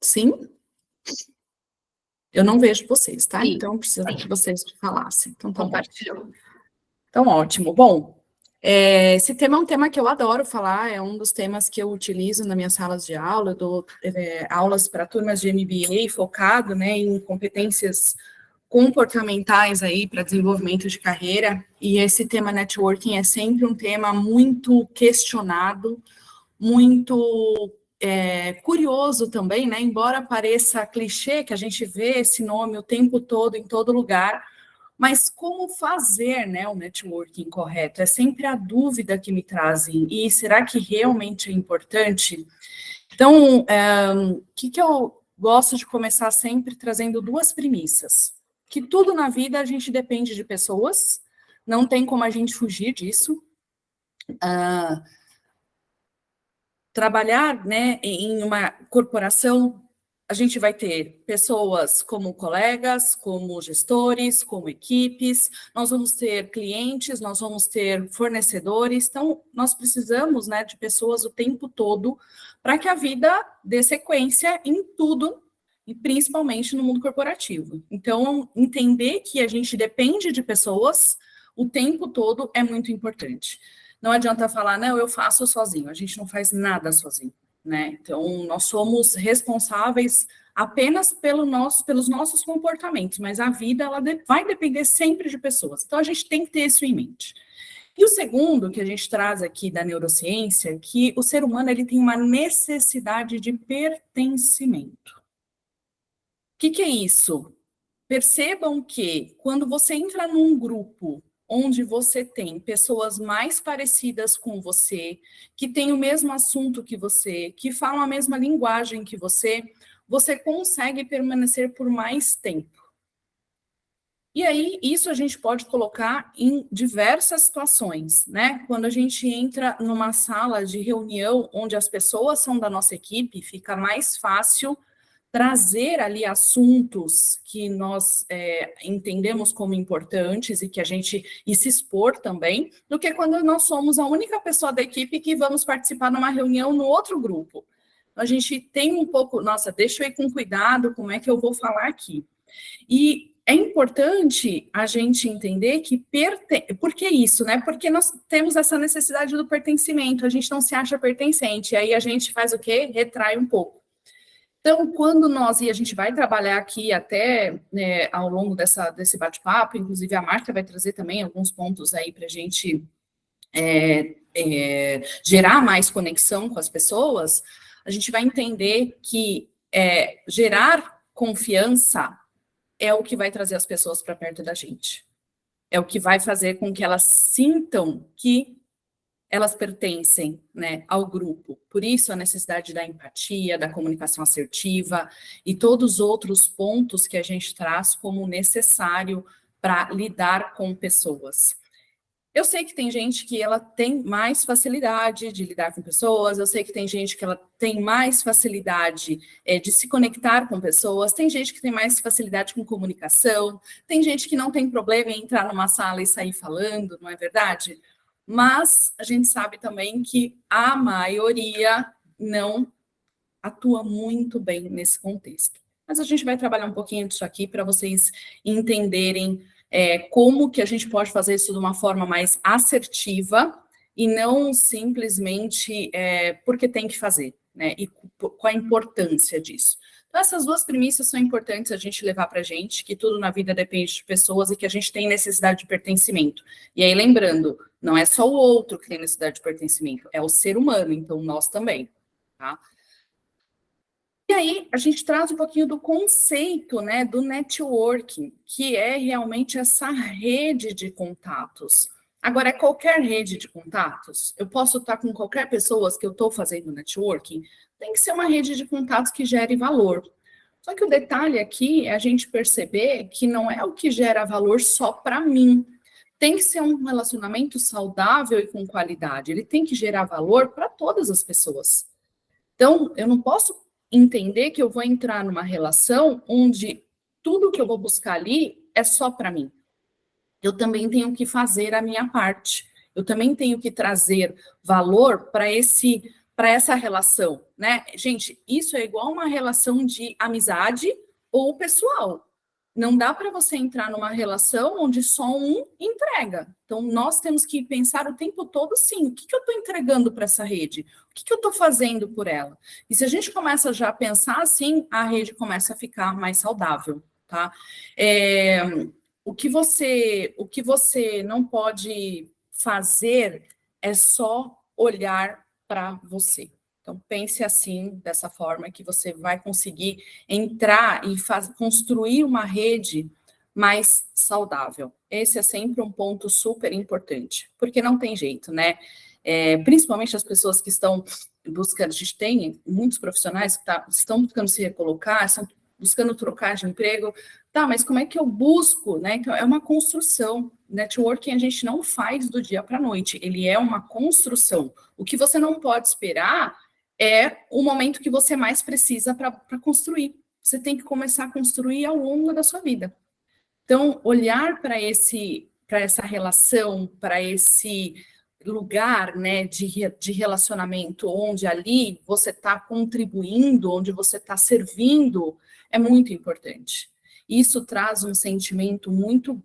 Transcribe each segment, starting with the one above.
Sim? Eu não vejo vocês, tá? Sim. Então, precisava que vocês falassem. Então, tá bom. Compartilhou. Então, ótimo. Bom, esse tema é um tema que eu adoro falar, é um dos temas que eu utilizo nas minhas salas de aula, eu dou aulas para turmas de MBA focado, né, em competências comportamentais aí para desenvolvimento de carreira, e esse tema networking é sempre um tema muito questionado, muito curioso também, né? Embora pareça clichê que a gente vê esse nome o tempo todo, em todo lugar, mas como fazer, né, o networking correto? É sempre a dúvida que me trazem. E será que realmente é importante? Então, o que eu gosto de começar sempre trazendo duas premissas. Que tudo na vida a gente depende de pessoas, não tem como a gente fugir disso. Trabalhar, né, em uma corporação, a gente vai ter pessoas como colegas, como gestores, como equipes, nós vamos ter clientes, nós vamos ter fornecedores, então nós precisamos, né, de pessoas o tempo todo para que a vida dê sequência em tudo, e principalmente no mundo corporativo. Então, entender que a gente depende de pessoas o tempo todo é muito importante. Não adianta falar, não, eu faço sozinho. A gente não faz nada sozinho, né? Então, nós somos responsáveis apenas pelos nossos comportamentos, mas a vida ela vai depender sempre de pessoas. Então, a gente tem que ter isso em mente. E o segundo que a gente traz aqui da neurociência, que o ser humano ele tem uma necessidade de pertencimento. O que é isso? Percebam que quando você entra num grupo onde você tem pessoas mais parecidas com você, que têm o mesmo assunto que você, que falam a mesma linguagem que você consegue permanecer por mais tempo. E aí, isso a gente pode colocar em diversas situações, né? Quando a gente entra numa sala de reunião onde as pessoas são da nossa equipe, fica mais fácil trazer ali assuntos que nós entendemos como importantes e que a gente e se expor também, do que quando nós somos a única pessoa da equipe que vamos participar numa reunião no outro grupo. A gente tem um pouco, nossa, deixa eu ir com cuidado, como é que eu vou falar aqui? E é importante a gente entender que por que isso, né? Porque nós temos essa necessidade do pertencimento, a gente não se acha pertencente, e aí a gente faz o quê? Retrai um pouco. Então, quando e a gente vai trabalhar aqui até ao longo desse bate-papo, inclusive a Marta vai trazer também alguns pontos aí para a gente gerar mais conexão com as pessoas, a gente vai entender que gerar confiança é o que vai trazer as pessoas para perto da gente. É o que vai fazer com que elas sintam que elas pertencem, né, ao grupo. Por isso, a necessidade da empatia, da comunicação assertiva e todos os outros pontos que a gente traz como necessário para lidar com pessoas. Eu sei que tem gente que ela tem mais facilidade de lidar com pessoas, eu sei que tem gente que ela tem mais facilidade de se conectar com pessoas, tem gente que tem mais facilidade com comunicação, tem gente que não tem problema em entrar numa sala e sair falando, não é verdade? Mas a gente sabe também que a maioria não atua muito bem nesse contexto. Mas a gente vai trabalhar um pouquinho disso aqui para vocês entenderem como que a gente pode fazer isso de uma forma mais assertiva e não simplesmente porque tem que fazer, né? E qual a importância disso. Então, essas duas premissas são importantes a gente levar para a gente, que tudo na vida depende de pessoas e que a gente tem necessidade de pertencimento. E aí, lembrando, não é só o outro que tem necessidade de pertencimento, é o ser humano, então nós também, tá? E aí, a gente traz um pouquinho do conceito, né, do networking, que é realmente essa rede de contatos. Agora, é qualquer rede de contatos? Eu posso estar com qualquer pessoa que eu estou fazendo networking? Tem que ser uma rede de contatos que gere valor. Só que o detalhe aqui é a gente perceber que não é o que gera valor só para mim. Tem que ser um relacionamento saudável e com qualidade. Ele tem que gerar valor para todas as pessoas. Então, eu não posso entender que eu vou entrar numa relação onde tudo que eu vou buscar ali é só para mim. Eu também tenho que fazer a minha parte. Eu também tenho que trazer valor para para essa relação, né? Gente, isso é igual uma relação de amizade ou pessoal. Não dá para você entrar numa relação onde só um entrega. Então, nós temos que pensar o tempo todo, sim, o que eu estou entregando para essa rede? O que eu estou fazendo por ela? E se a gente começa já a pensar assim, a rede começa a ficar mais saudável, tá? O que você não pode fazer é só olhar para você. Então, pense assim, dessa forma, que você vai conseguir entrar e construir uma rede mais saudável. Esse é sempre um ponto super importante, porque não tem jeito, né? Principalmente as pessoas que estão buscando, a gente tem muitos profissionais que estão buscando se recolocar, estão buscando trocar de emprego. Tá, mas como é que eu busco, né? Então, é uma construção. Networking a gente não faz do dia para a noite, ele é uma construção. O que você não pode esperar é o momento que você mais precisa para construir. Você tem que começar a construir ao longo da sua vida. Então, olhar para essa relação, para esse lugar, né, de relacionamento, onde ali você está contribuindo, onde você está servindo, é muito importante. Isso traz um sentimento muito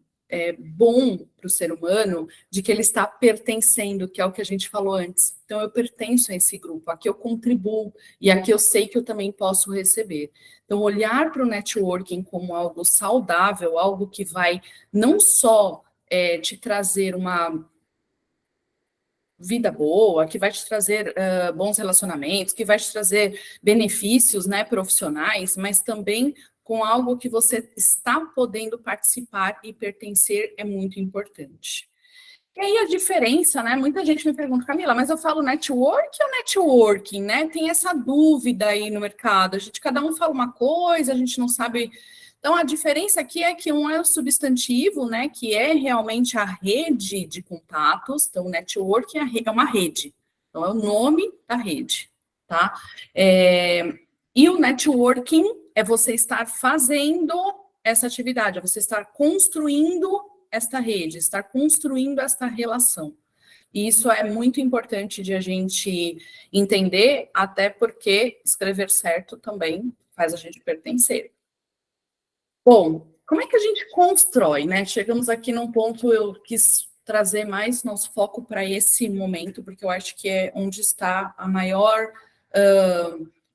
bom para o ser humano de que ele está pertencendo, que é o que a gente falou antes. Então, eu pertenço a esse grupo, aqui eu contribuo, e aqui eu sei que eu também posso receber. Então, olhar para o networking como algo saudável, algo que vai não só te trazer uma vida boa, que vai te trazer bons relacionamentos, que vai te trazer benefícios, né, profissionais, mas também com algo que você está podendo participar e pertencer é muito importante. E aí a diferença, né? Muita gente me pergunta, Camila, mas eu falo network ou networking, né? Tem essa dúvida aí no mercado. Cada um fala uma coisa, a gente não sabe. Então a diferença aqui é que um é o substantivo, né? Que é realmente a rede de contatos. Então, networking é uma rede. Então, é o nome da rede, tá? E o networking é você estar fazendo essa atividade, é você estar construindo esta rede, estar construindo esta relação. E isso é muito importante de a gente entender, até porque escrever certo também faz a gente pertencer. Bom, como é que a gente constrói, né? Chegamos aqui num ponto, eu quis trazer mais nosso foco para esse momento, porque eu acho que é onde está a maior,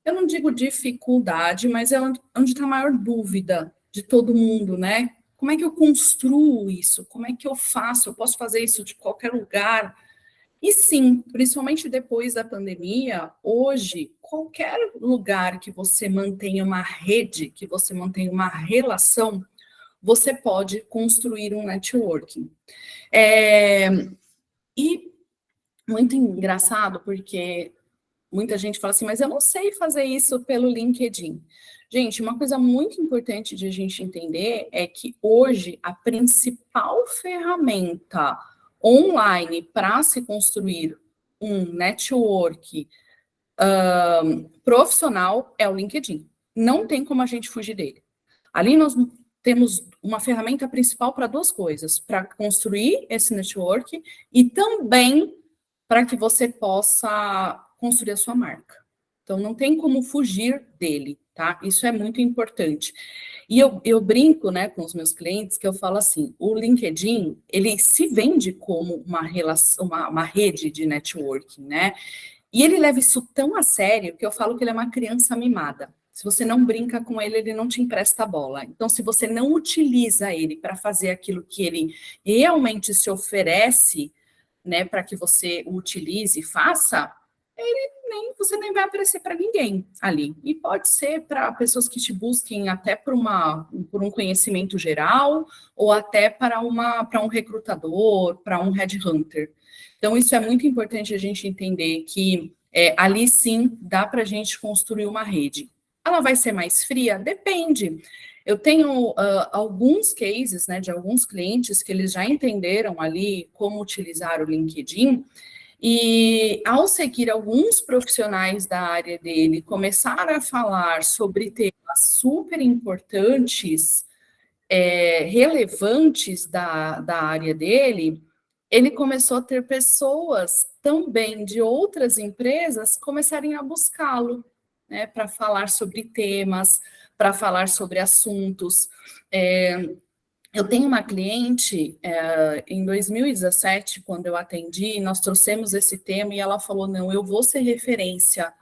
eu não digo dificuldade, mas é onde está a maior dúvida de todo mundo, né? Como é que eu construo isso? Como é que eu faço? Eu posso fazer isso de qualquer lugar? E sim, principalmente depois da pandemia, hoje, qualquer lugar que você mantenha uma rede, que você mantenha uma relação, você pode construir um networking. E muito engraçado, porque muita gente fala assim, mas eu não sei fazer isso pelo LinkedIn. Gente, uma coisa muito importante de a gente entender é que hoje a principal ferramenta online para se construir um network profissional é o LinkedIn. Não tem como a gente fugir dele. Ali nós temos uma ferramenta principal para duas coisas, para construir esse network e também para que você possa construir a sua marca. Então, não tem como fugir dele, tá? Isso é muito importante. E eu brinco, né, com os meus clientes, que eu falo assim, o LinkedIn, ele se vende como uma relação, uma rede de networking, né? E ele leva isso tão a sério que eu falo que ele é uma criança mimada. Se você não brinca com ele, ele não te empresta a bola. Então, se você não utiliza ele para fazer aquilo que ele realmente se oferece, né, para que você o utilize e faça, você nem vai aparecer para ninguém ali. E pode ser para pessoas que te busquem até por um conhecimento geral, ou até para um recrutador, para um headhunter. Então, isso é muito importante a gente entender que ali sim dá para a gente construir uma rede. Ela vai ser mais fria? Depende. Eu tenho alguns cases, né, de alguns clientes que eles já entenderam ali como utilizar o LinkedIn, e ao seguir alguns profissionais da área dele, começaram a falar sobre temas super importantes, relevantes da área dele, ele começou a ter pessoas também de outras empresas começarem a buscá-lo, né, para falar sobre temas, para falar sobre assuntos. Eu tenho uma cliente, em 2017, quando eu atendi, nós trouxemos esse tema e ela falou, não, eu vou ser referência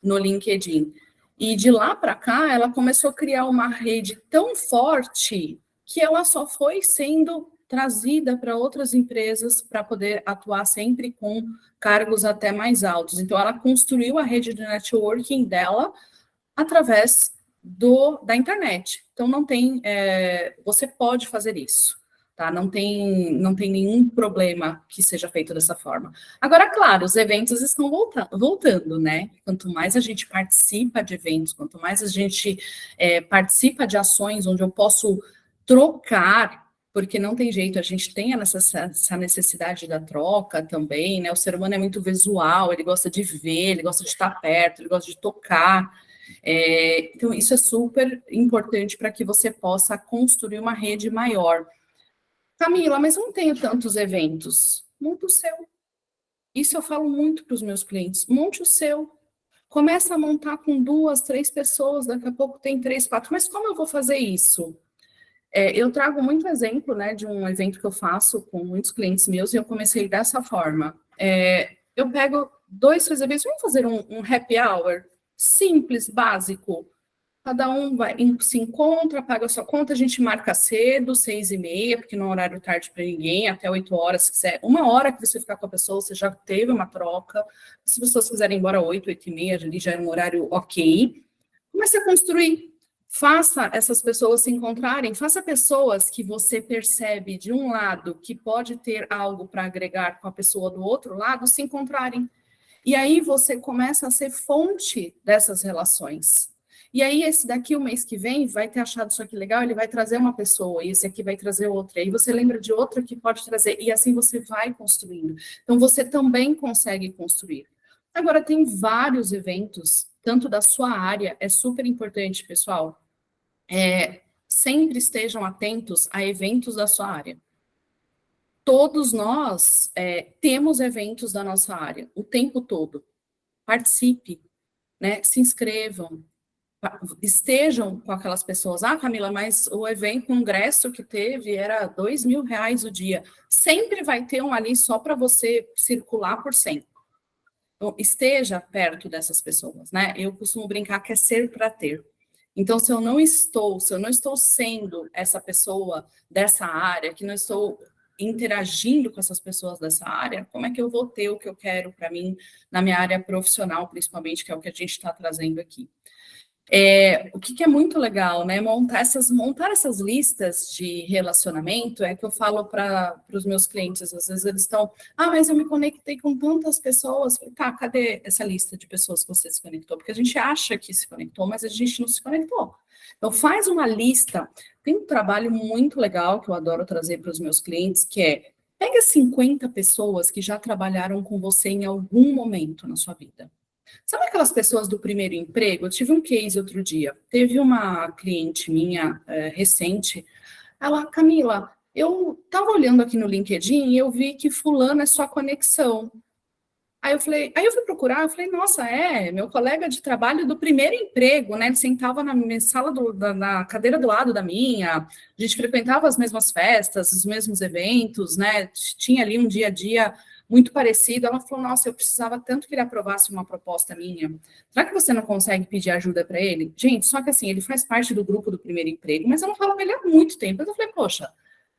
no LinkedIn. E de lá para cá, ela começou a criar uma rede tão forte que ela só foi sendo trazida para outras empresas para poder atuar sempre com cargos até mais altos. Então, ela construiu a rede de networking dela através da internet. Então, não tem, você pode fazer isso, tá? Não tem nenhum problema que seja feito dessa forma. Agora, claro, os eventos estão voltando, né? Quanto mais a gente participa de eventos, quanto mais a gente participa de ações onde eu posso trocar, porque não tem jeito, a gente tem essa necessidade da troca também, né? O ser humano é muito visual, ele gosta de ver, ele gosta de estar perto, ele gosta de tocar. Então, isso é super importante para que você possa construir uma rede maior. Camila, mas eu não tenho tantos eventos. Monte o seu. Isso eu falo muito para os meus clientes. Monte o seu. Começa a montar com 2, 3 pessoas, daqui a pouco tem 3, 4. Mas como eu vou fazer isso? Eu trago muito exemplo, né, de um evento que eu faço com muitos clientes meus e eu comecei dessa forma. Eu pego 2, 3 eventos, vamos fazer um happy hour simples, básico. Cada um se encontra, paga a sua conta, a gente marca cedo, 6h30, porque não é horário tarde para ninguém, até 8 horas, se quiser. 1 hora que você ficar com a pessoa, você já teve uma troca. Se as pessoas quiserem ir embora 8, 8h30, ali já é um horário ok. Comece a construir. Faça essas pessoas se encontrarem, faça pessoas que você percebe de um lado que pode ter algo para agregar com a pessoa do outro lado se encontrarem. E aí você começa a ser fonte dessas relações. E aí esse daqui, o mês que vem, vai ter achado isso aqui legal, ele vai trazer uma pessoa, e esse aqui vai trazer outra. E aí você lembra de outra que pode trazer, e assim você vai construindo. Então você também consegue construir. Agora, tem vários eventos, tanto da sua área, é super importante, pessoal. Sempre estejam atentos a eventos da sua área. Todos nós temos eventos da nossa área, o tempo todo. Participe, né? Se inscrevam, estejam com aquelas pessoas. Ah, Camila, mas o evento, o congresso que teve era R$ 2.000 o dia. Sempre vai ter um ali só para você circular por 100. Então, esteja perto dessas pessoas, né? Eu costumo brincar que é ser para ter. Então, se eu não estou sendo essa pessoa dessa área, que não estou interagindo com essas pessoas dessa área, como é que eu vou ter o que eu quero para mim na minha área profissional, principalmente, que é o que a gente está trazendo aqui? O que é muito legal, né? Montar essas listas de relacionamento é que eu falo para os meus clientes, às vezes eles estão, mas eu me conectei com tantas pessoas. Tá, cadê essa lista de pessoas que você se conectou? Porque a gente acha que se conectou, mas a gente não se conectou. Então, faz uma lista. Tem um trabalho muito legal que eu adoro trazer para os meus clientes, que é pega 50 pessoas que já trabalharam com você em algum momento na sua vida. Sabe aquelas pessoas do primeiro emprego? Eu tive um case outro dia. Teve uma cliente minha, recente, ela, Camila, eu estava olhando aqui no LinkedIn e eu vi que fulano é sua conexão. Aí eu fui procurar, eu falei, nossa, meu colega de trabalho do primeiro emprego, né? Ele sentava na minha sala, na cadeira do lado da minha, a gente frequentava as mesmas festas, os mesmos eventos, né? Tinha ali um dia a dia muito parecido. Ela falou, nossa, eu precisava tanto que ele aprovasse uma proposta minha. Será que você não consegue pedir ajuda para ele? Gente, só que assim, ele faz parte do grupo do primeiro emprego, mas eu não falo com ele há muito tempo. Mas eu falei, poxa,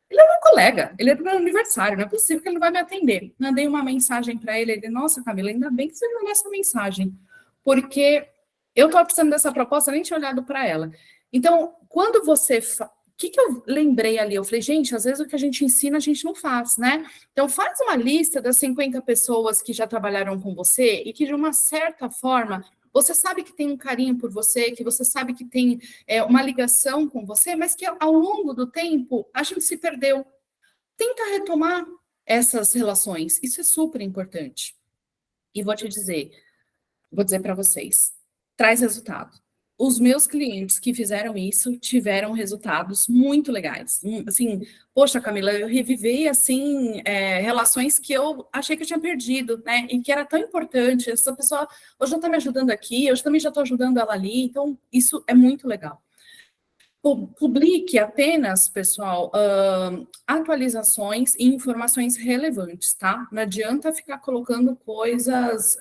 ele é meu colega, ele é do meu aniversário, não é possível que ele não vai me atender. Mandei uma mensagem para ele, ele, nossa, Camila, ainda bem que você mandou essa mensagem, porque eu estou precisando dessa proposta, nem tinha olhado para ela. Então, quando você... O que eu lembrei ali? Eu falei, gente, às vezes o que a gente ensina, a gente não faz, né? Então, faz uma lista das 50 pessoas que já trabalharam com você e que, de uma certa forma, você sabe que tem um carinho por você, que você sabe que tem uma ligação com você, mas que ao longo do tempo a gente se perdeu. Tenta retomar essas relações. Isso é super importante. E vou dizer para vocês, traz resultado. os meus clientes que fizeram isso tiveram resultados muito legais. Assim, poxa, Camila, eu revivi, assim, relações que eu achei que eu tinha perdido, né? E que era tão importante. Essa pessoa hoje está me ajudando aqui, hoje também já estou ajudando ela ali. Então, isso é muito legal. Publique apenas, pessoal, atualizações e informações relevantes, tá? Não adianta ficar colocando coisas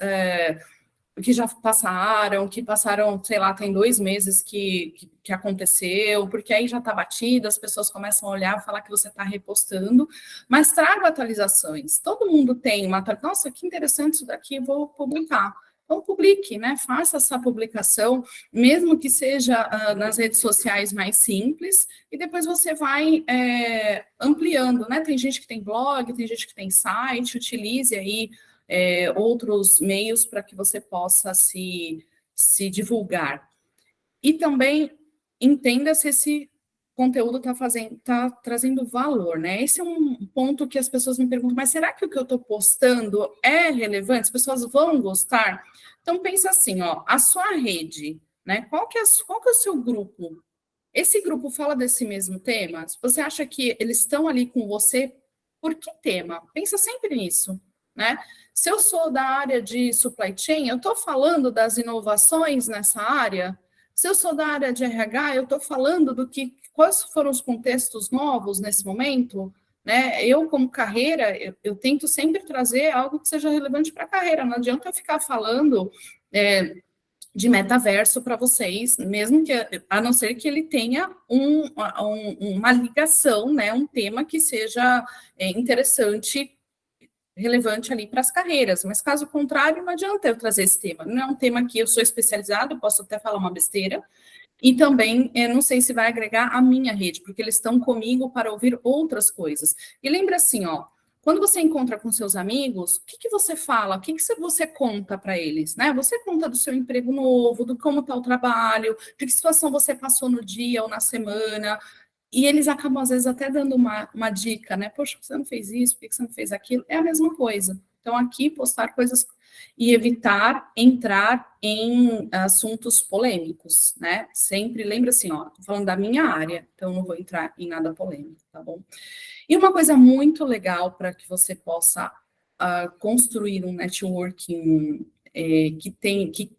que já passaram, sei lá, tem 2 meses que aconteceu, porque aí já está batido, as pessoas começam a olhar, falar que você está repostando, mas traga atualizações. Todo mundo tem uma, nossa, que interessante isso daqui, vou publicar. Então, publique, né? Faça essa publicação, mesmo que seja nas redes sociais mais simples, e depois você vai ampliando, né? Tem gente que tem blog, tem gente que tem site, utilize aí outros meios para que você possa se divulgar. E também entenda se esse conteúdo está trazendo valor, né? Esse é um ponto que as pessoas me perguntam, mas será que o que eu estou postando é relevante? As pessoas vão gostar? Então, pensa assim, ó, a sua rede, né? Qual que é o seu grupo? Esse grupo fala desse mesmo tema? Se você acha que eles estão ali com você, por que tema? Pensa sempre nisso, né? Se eu sou da área de supply chain, eu estou falando das inovações nessa área. Se eu sou da área de RH, eu estou falando quais foram os contextos novos nesse momento, né? Eu, como carreira, eu tento sempre trazer algo que seja relevante para a carreira. Não adianta eu ficar falando de metaverso para vocês, mesmo que, a não ser que ele tenha uma ligação, né? Um tema que seja interessante, relevante ali para as carreiras, mas caso contrário, não adianta eu trazer esse tema. Não é um tema que eu sou especializado, posso até falar uma besteira, e também não sei se vai agregar a minha rede, porque eles estão comigo para ouvir outras coisas. E lembra assim, ó, quando você encontra com seus amigos, o que você fala? O que você conta para eles, né? Você conta do seu emprego novo, do como está o trabalho, de que situação você passou no dia ou na semana, e eles acabam, às vezes, até dando uma dica, né? Poxa, você não fez isso, por que você não fez aquilo? É a mesma coisa. Então, aqui, postar coisas e evitar entrar em assuntos polêmicos, né? Sempre lembra assim, ó, tô falando da minha área, então não vou entrar em nada polêmico, tá bom? E uma coisa muito legal para que você possa construir um networking que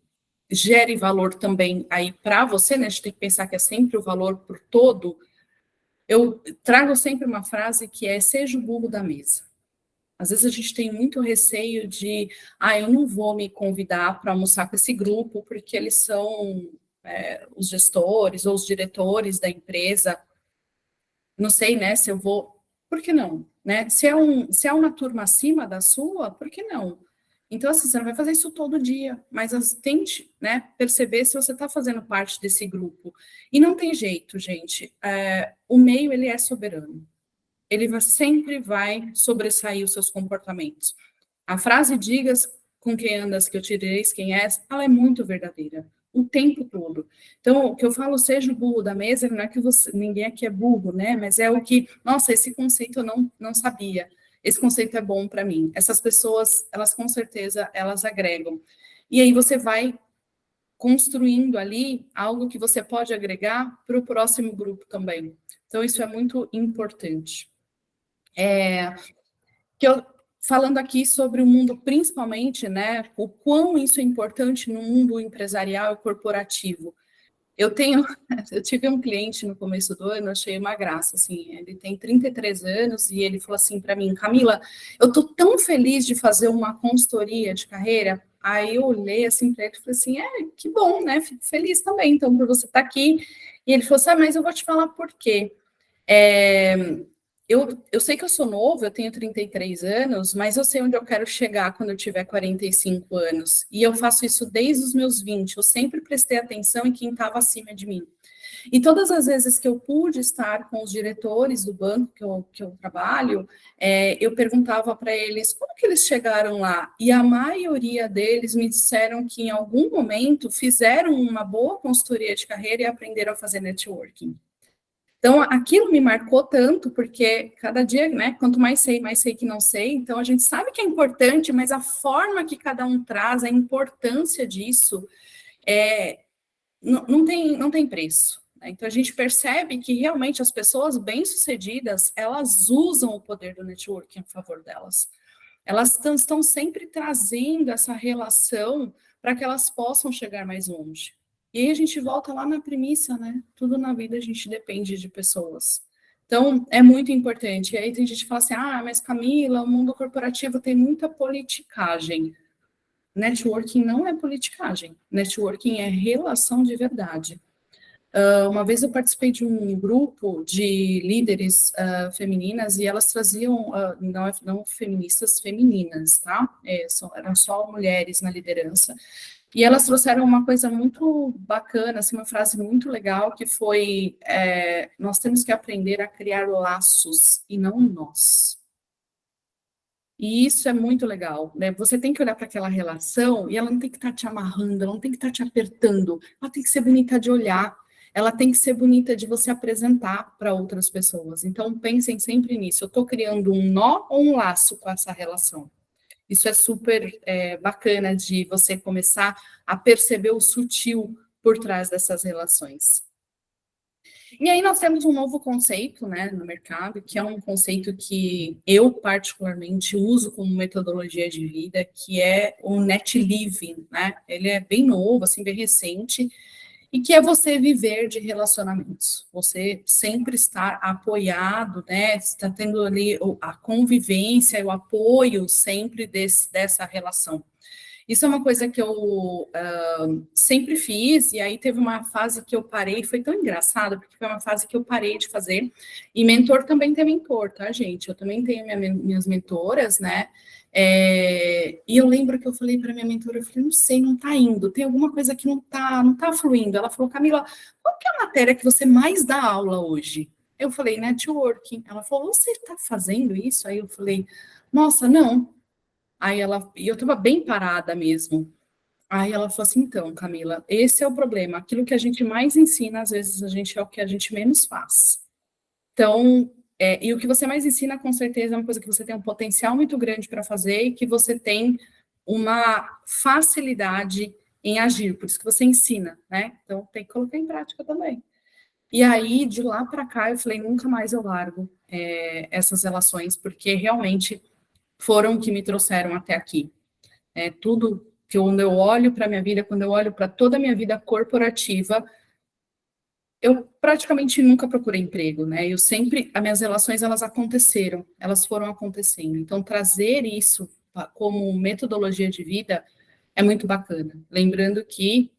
gere valor também aí para você, né? A gente tem que pensar que é sempre o valor por todo. Eu trago sempre uma frase que é: seja o burro da mesa. Às vezes a gente tem muito receio de, eu não vou me convidar para almoçar com esse grupo, porque eles são os gestores ou os diretores da empresa. Não sei, né, se eu vou. Por que não? Né? Se é uma turma acima da sua, por que não? Então, assim, você não vai fazer isso todo dia, mas tente, né, perceber se você está fazendo parte desse grupo. E não tem jeito, gente. O meio, ele é soberano. Ele sempre vai sobressair os seus comportamentos. A frase "digas com quem andas que eu te direis quem és", ela é muito verdadeira, o tempo todo. Então, o que eu falo, seja o burro da mesa, não é que ninguém aqui é burro, né? Mas é o que, nossa, esse conceito eu não sabia. Esse conceito é bom para mim. Essas pessoas, elas com certeza, elas agregam. E aí você vai construindo ali algo que você pode agregar para o próximo grupo também. Então, isso é muito importante. Falando aqui sobre o mundo, principalmente, né, o quão isso é importante no mundo empresarial e corporativo. Eu tive um cliente no começo do ano, achei uma graça, assim, ele tem 33 anos e ele falou assim para mim: Camila, eu estou tão feliz de fazer uma consultoria de carreira. Aí eu olhei assim para ele e falei assim: que bom, né, fico feliz também, então, por você estar aqui. E ele falou assim: mas eu vou te falar por quê. Eu sei que eu sou novo, eu tenho 33 anos, mas eu sei onde eu quero chegar quando eu tiver 45 anos. E eu faço isso desde os meus 20. Eu sempre prestei atenção em quem estava acima de mim. E todas as vezes que eu pude estar com os diretores do banco que eu trabalho, eu perguntava para eles como que eles chegaram lá. E a maioria deles me disseram que em algum momento fizeram uma boa consultoria de carreira e aprenderam a fazer networking. Então, aquilo me marcou tanto, porque cada dia, né, quanto mais sei que não sei. Então, a gente sabe que é importante, mas a forma que cada um traz, a importância disso, não tem preço. Né? Então, a gente percebe que realmente as pessoas bem-sucedidas, elas usam o poder do networking a favor delas. Elas estão sempre trazendo essa relação para que elas possam chegar mais longe. E aí a gente volta lá na premissa, né? Tudo na vida a gente depende de pessoas. Então, é muito importante. E aí tem gente que fala assim, mas Camila, o mundo corporativo tem muita politicagem. Networking não é politicagem. Networking é relação de verdade. Uma vez eu participei de um grupo de líderes femininas e elas traziam, não feministas, femininas, tá? Eram só mulheres na liderança. E elas trouxeram uma coisa muito bacana, assim, uma frase muito legal, que foi, nós temos que aprender a criar laços e não nós. E isso é muito legal, né? Você tem que olhar para aquela relação e ela não tem que estar te amarrando, ela não tem que estar te apertando, ela tem que ser bonita de olhar, ela tem que ser bonita de você apresentar para outras pessoas. Então, pensem sempre nisso. Eu estou criando um nó ou um laço com essa relação? Isso é super bacana de você começar a perceber o sutil por trás dessas relações. E aí nós temos um novo conceito, né, no mercado, que é um conceito que eu particularmente uso como metodologia de vida, que é o net living, né? Ele é bem novo, assim, bem recente, e que é você viver de relacionamentos. Você sempre estar apoiado, né? Está tendo ali a convivência, o apoio sempre dessa relação. Isso é uma coisa que eu sempre fiz, e aí teve uma fase que eu parei, foi tão engraçado, porque foi uma fase que eu parei de fazer, e mentor também tem mentor, tá, gente? Eu também tenho minhas mentoras, né? E eu lembro que eu falei para minha mentora, eu falei, não sei, não tá indo, tem alguma coisa que não tá fluindo. Ela falou, Camila, qual que é a matéria que você mais dá aula hoje? Eu falei, networking. Ela falou, você está fazendo isso? Aí eu falei, nossa, não. E eu estava bem parada mesmo. Aí ela falou assim, então, Camila, esse é o problema. Aquilo que a gente mais ensina, às vezes, é o que a gente menos faz. Então, e o que você mais ensina, com certeza, é uma coisa que você tem um potencial muito grande para fazer e que você tem uma facilidade em agir, por isso que você ensina, né? Então, tem que colocar em prática também. E aí, de lá para cá, eu falei, nunca mais eu largo essas relações, porque realmente foram que me trouxeram até aqui. Tudo que quando eu olho para a minha vida, quando eu olho para toda a minha vida corporativa, eu praticamente nunca procurei emprego, né? As minhas relações, elas aconteceram, elas foram acontecendo. Então, trazer isso como metodologia de vida é muito bacana. Lembrando que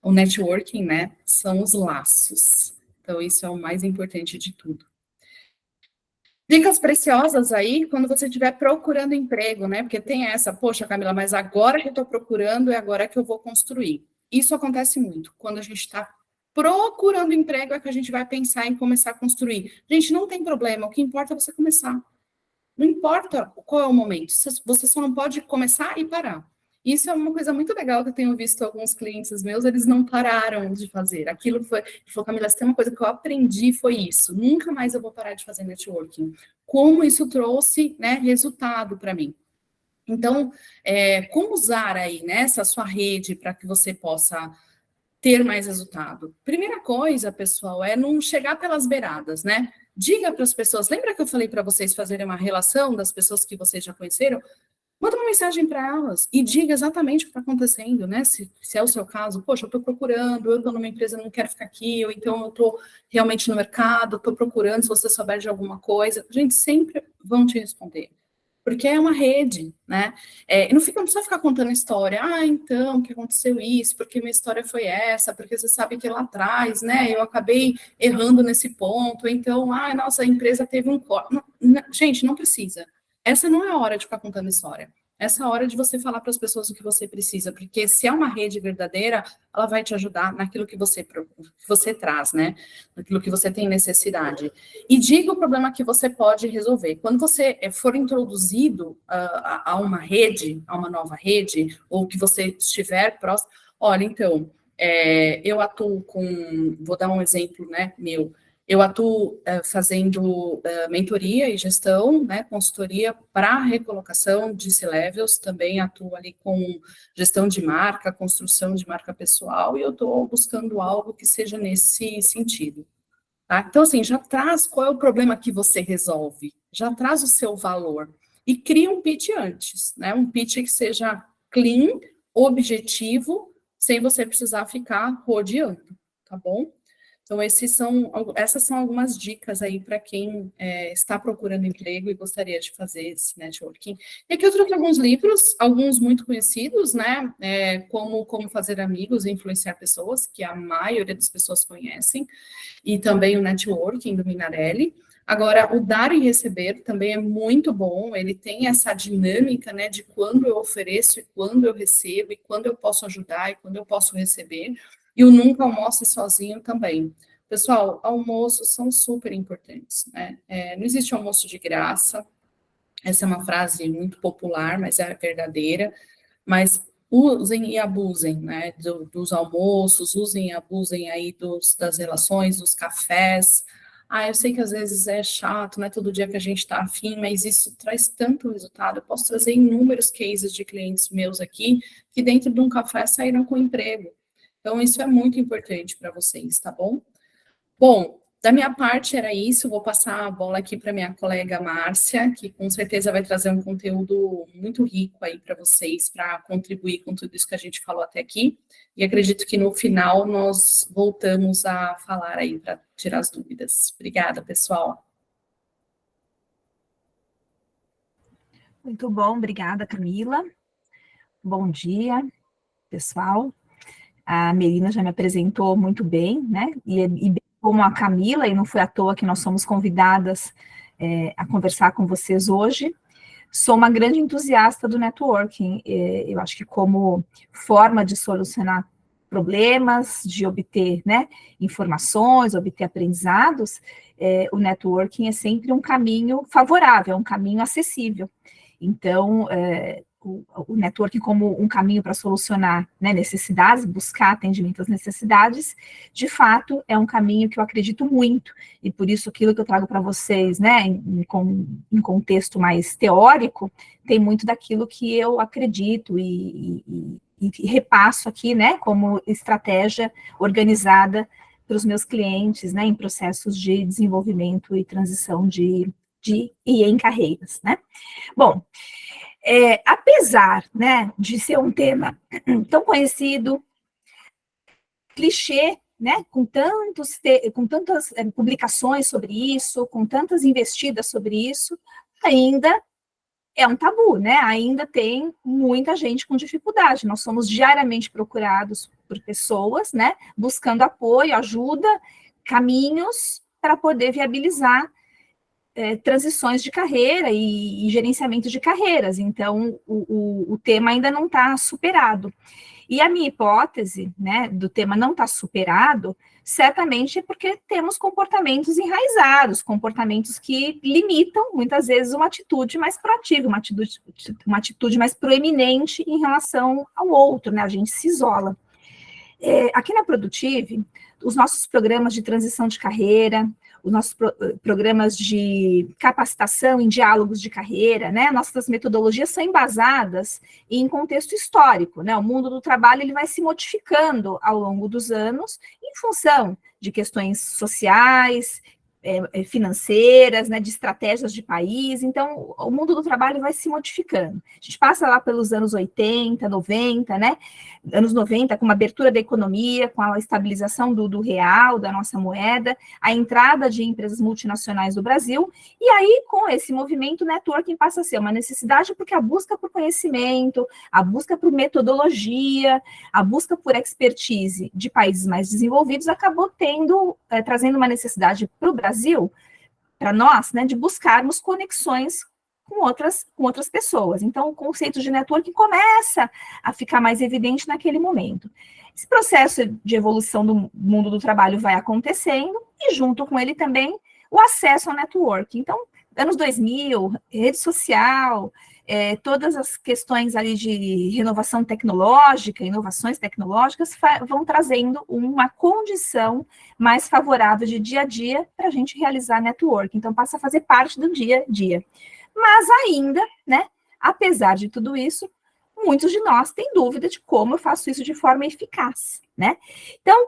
o networking, né, são os laços. Então, isso é o mais importante de tudo. Dicas preciosas aí quando você estiver procurando emprego, né? Porque tem essa, poxa, Camila, mas agora que eu estou procurando é agora que eu vou construir. Isso acontece muito. Quando a gente está procurando emprego é que a gente vai pensar em começar a construir. Gente, não tem problema, o que importa é você começar. Não importa qual é o momento, você só não pode começar e parar. Isso é uma coisa muito legal que eu tenho visto alguns clientes meus, eles não pararam de fazer. Aquilo foi, ele falou, Camila, se tem uma coisa que eu aprendi foi isso. Nunca mais eu vou parar de fazer networking. Como isso trouxe, né, resultado para mim. Então, como usar aí, né, essa sua rede para que você possa ter mais resultado? Primeira coisa, pessoal, é não chegar pelas beiradas, né? Diga para as pessoas, lembra que eu falei para vocês fazerem uma relação das pessoas que vocês já conheceram? Manda uma mensagem para elas e diga exatamente o que está acontecendo, né? Se é o seu caso, poxa, eu estou procurando, eu estou numa empresa, não quero ficar aqui, ou então eu estou realmente no mercado, estou procurando, se você souber de alguma coisa, gente, sempre vão te responder. Porque é uma rede, né? Não precisa ficar contando história, então, que aconteceu isso, porque minha história foi essa, porque você sabe que lá atrás, né, eu acabei errando nesse ponto, então, nossa, a empresa teve um corte. Gente, não precisa. Essa não é a hora de ficar contando história. Essa é a hora de você falar para as pessoas o que você precisa, porque se é uma rede verdadeira, ela vai te ajudar naquilo que você traz, né? Naquilo que você tem necessidade. E diga o problema que você pode resolver. Quando você for introduzido a uma rede, a uma nova rede, ou que você estiver próximo, olha, então, eu atuo com, vou dar um exemplo, né, meu, Eu atuo fazendo mentoria e gestão, né, consultoria para recolocação de C-Levels, também atuo ali com gestão de marca, construção de marca pessoal, e eu estou buscando algo que seja nesse sentido. Tá? Então, assim, já traz qual é o problema que você resolve, já traz o seu valor, e cria um pitch antes, né, um pitch que seja clean, objetivo, sem você precisar ficar rodeando, tá bom? Então, essas são algumas dicas aí para quem está procurando emprego e gostaria de fazer esse networking. E aqui eu trouxe alguns livros, alguns muito conhecidos, né? Como Fazer Amigos e Influenciar Pessoas, que a maioria das pessoas conhecem, e também o Networking, do Minarelli. Agora, o Dar e Receber também é muito bom, ele tem essa dinâmica, né, de quando eu ofereço e quando eu recebo, e quando eu posso ajudar e quando eu posso receber. E o Nunca Almoce Sozinho também. Pessoal, almoços são super importantes, né? Não existe almoço de graça. Essa é uma frase muito popular, mas é verdadeira. Mas usem e abusem, né? Dos almoços, usem e abusem aí das relações, dos cafés. Eu sei que às vezes é chato, não é todo dia que a gente está afim, mas isso traz tanto resultado. Eu posso trazer inúmeros cases de clientes meus aqui que dentro de um café saíram com emprego. Então, isso é muito importante para vocês, tá bom? Bom, da minha parte era isso, vou passar a bola aqui para minha colega Márcia, que com certeza vai trazer um conteúdo muito rico aí para vocês, para contribuir com tudo isso que a gente falou até aqui, e acredito que no final nós voltamos a falar aí para tirar as dúvidas. Obrigada, pessoal. Muito bom, obrigada, Camila. Bom dia, pessoal. A Melina já me apresentou muito bem, né? E como a Camila, e não foi à toa que nós somos convidadas a conversar com vocês hoje, sou uma grande entusiasta do networking. Eu acho que como forma de solucionar problemas, de obter, né, informações, obter aprendizados, o networking é sempre um caminho favorável, é um caminho acessível. Então, o networking como um caminho para solucionar, né, necessidades, buscar atendimento às necessidades, de fato, é um caminho que eu acredito muito, e por isso aquilo que eu trago para vocês, né, em contexto mais teórico, tem muito daquilo que eu acredito e repasso aqui, né, como estratégia organizada para os meus clientes, né, em processos de desenvolvimento e transição e em carreiras, né. Bom, apesar, né, de ser um tema tão conhecido, clichê, né, com tantas publicações sobre isso, com tantas investidas sobre isso, ainda é um tabu, né? Ainda tem muita gente com dificuldade. Nós somos diariamente procurados por pessoas, né, buscando apoio, ajuda, caminhos para poder viabilizar transições de carreira e gerenciamento de carreiras. Então, o tema ainda não está superado. E a minha hipótese, né, do tema não estar superado, certamente é porque temos comportamentos enraizados, comportamentos que limitam, muitas vezes, uma atitude mais proativa, uma atitude mais proeminente em relação ao outro, né? A gente se isola. Aqui na Produtive, os nossos programas de transição de carreira, os nossos programas de capacitação em diálogos de carreira, né? Nossas metodologias são embasadas em contexto histórico, né? O mundo do trabalho ele vai se modificando ao longo dos anos em função de questões sociais, financeiras, né, de estratégias de país. Então, o mundo do trabalho vai se modificando. A gente passa lá pelos anos 80, 90, né? Anos 90, com uma abertura da economia, com a estabilização do real, da nossa moeda, a entrada de empresas multinacionais do Brasil, e aí, com esse movimento, o networking passa a ser uma necessidade, porque a busca por conhecimento, a busca por metodologia, a busca por expertise de países mais desenvolvidos acabou trazendo uma necessidade para o Brasil, para nós, né, de buscarmos conexões com outras pessoas. Então, o conceito de networking começa a ficar mais evidente naquele momento. Esse processo de evolução do mundo do trabalho vai acontecendo, e junto com ele também o acesso ao networking. Então, anos 2000, rede social, todas as questões ali de renovação tecnológica, inovações tecnológicas, vão trazendo uma condição mais favorável de dia a dia para a gente realizar network. Então, passa a fazer parte do dia a dia. Mas ainda, né, apesar de tudo isso, muitos de nós têm dúvida de como eu faço isso de forma eficaz, né? Então,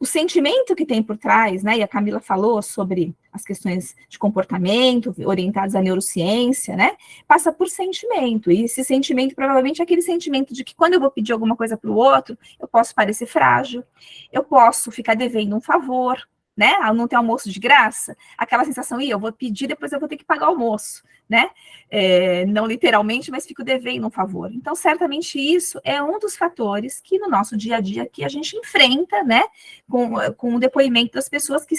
o sentimento que tem por trás, né, e a Camila falou sobre as questões de comportamento orientadas à neurociência, né, passa por sentimento, e esse sentimento provavelmente é aquele sentimento de que quando eu vou pedir alguma coisa para o outro, eu posso parecer frágil, eu posso ficar devendo um favor, né, ao não ter almoço de graça, aquela sensação, eu vou pedir, depois eu vou ter que pagar o almoço, né, não literalmente, mas fico devendo um favor. Então, certamente isso é um dos fatores que no nosso dia a dia que a gente enfrenta, né, com o depoimento das pessoas que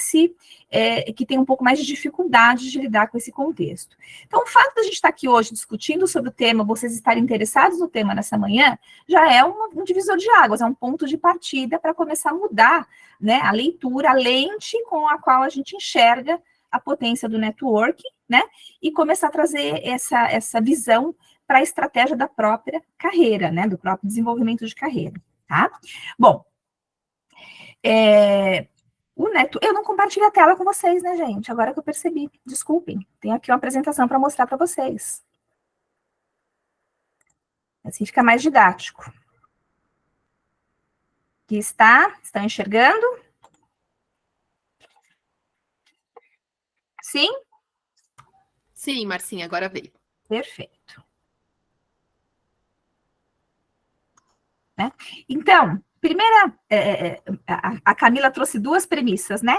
têm um pouco mais de dificuldade de lidar com esse contexto. Então, o fato de a gente estar aqui hoje discutindo sobre o tema, vocês estarem interessados no tema nessa manhã, já é um divisor de águas, é um ponto de partida para começar a mudar, né, a leitura, a lente com a qual a gente enxerga a potência do networking, né, e começar a trazer essa visão para a estratégia da própria carreira, né, do próprio desenvolvimento de carreira, tá? Bom, eu não compartilho a tela com vocês, né, gente? Agora que eu percebi, desculpem, tenho aqui uma apresentação para mostrar para vocês. Assim fica mais didático. Aqui estão enxergando? Sim? Sim, Marcinha, agora veio. Perfeito. Né? Então, primeira, a Camila trouxe duas premissas, né?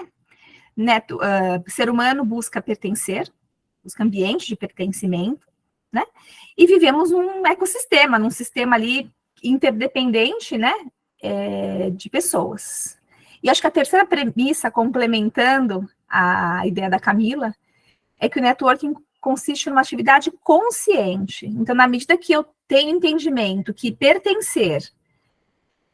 Ser humano busca pertencer, busca ambiente de pertencimento, né? E vivemos num ecossistema, num sistema ali interdependente, né? De pessoas. E acho que a terceira premissa, complementando a ideia da Camila, é que o networking consiste numa atividade consciente. Então, na medida que eu tenho entendimento que pertencer,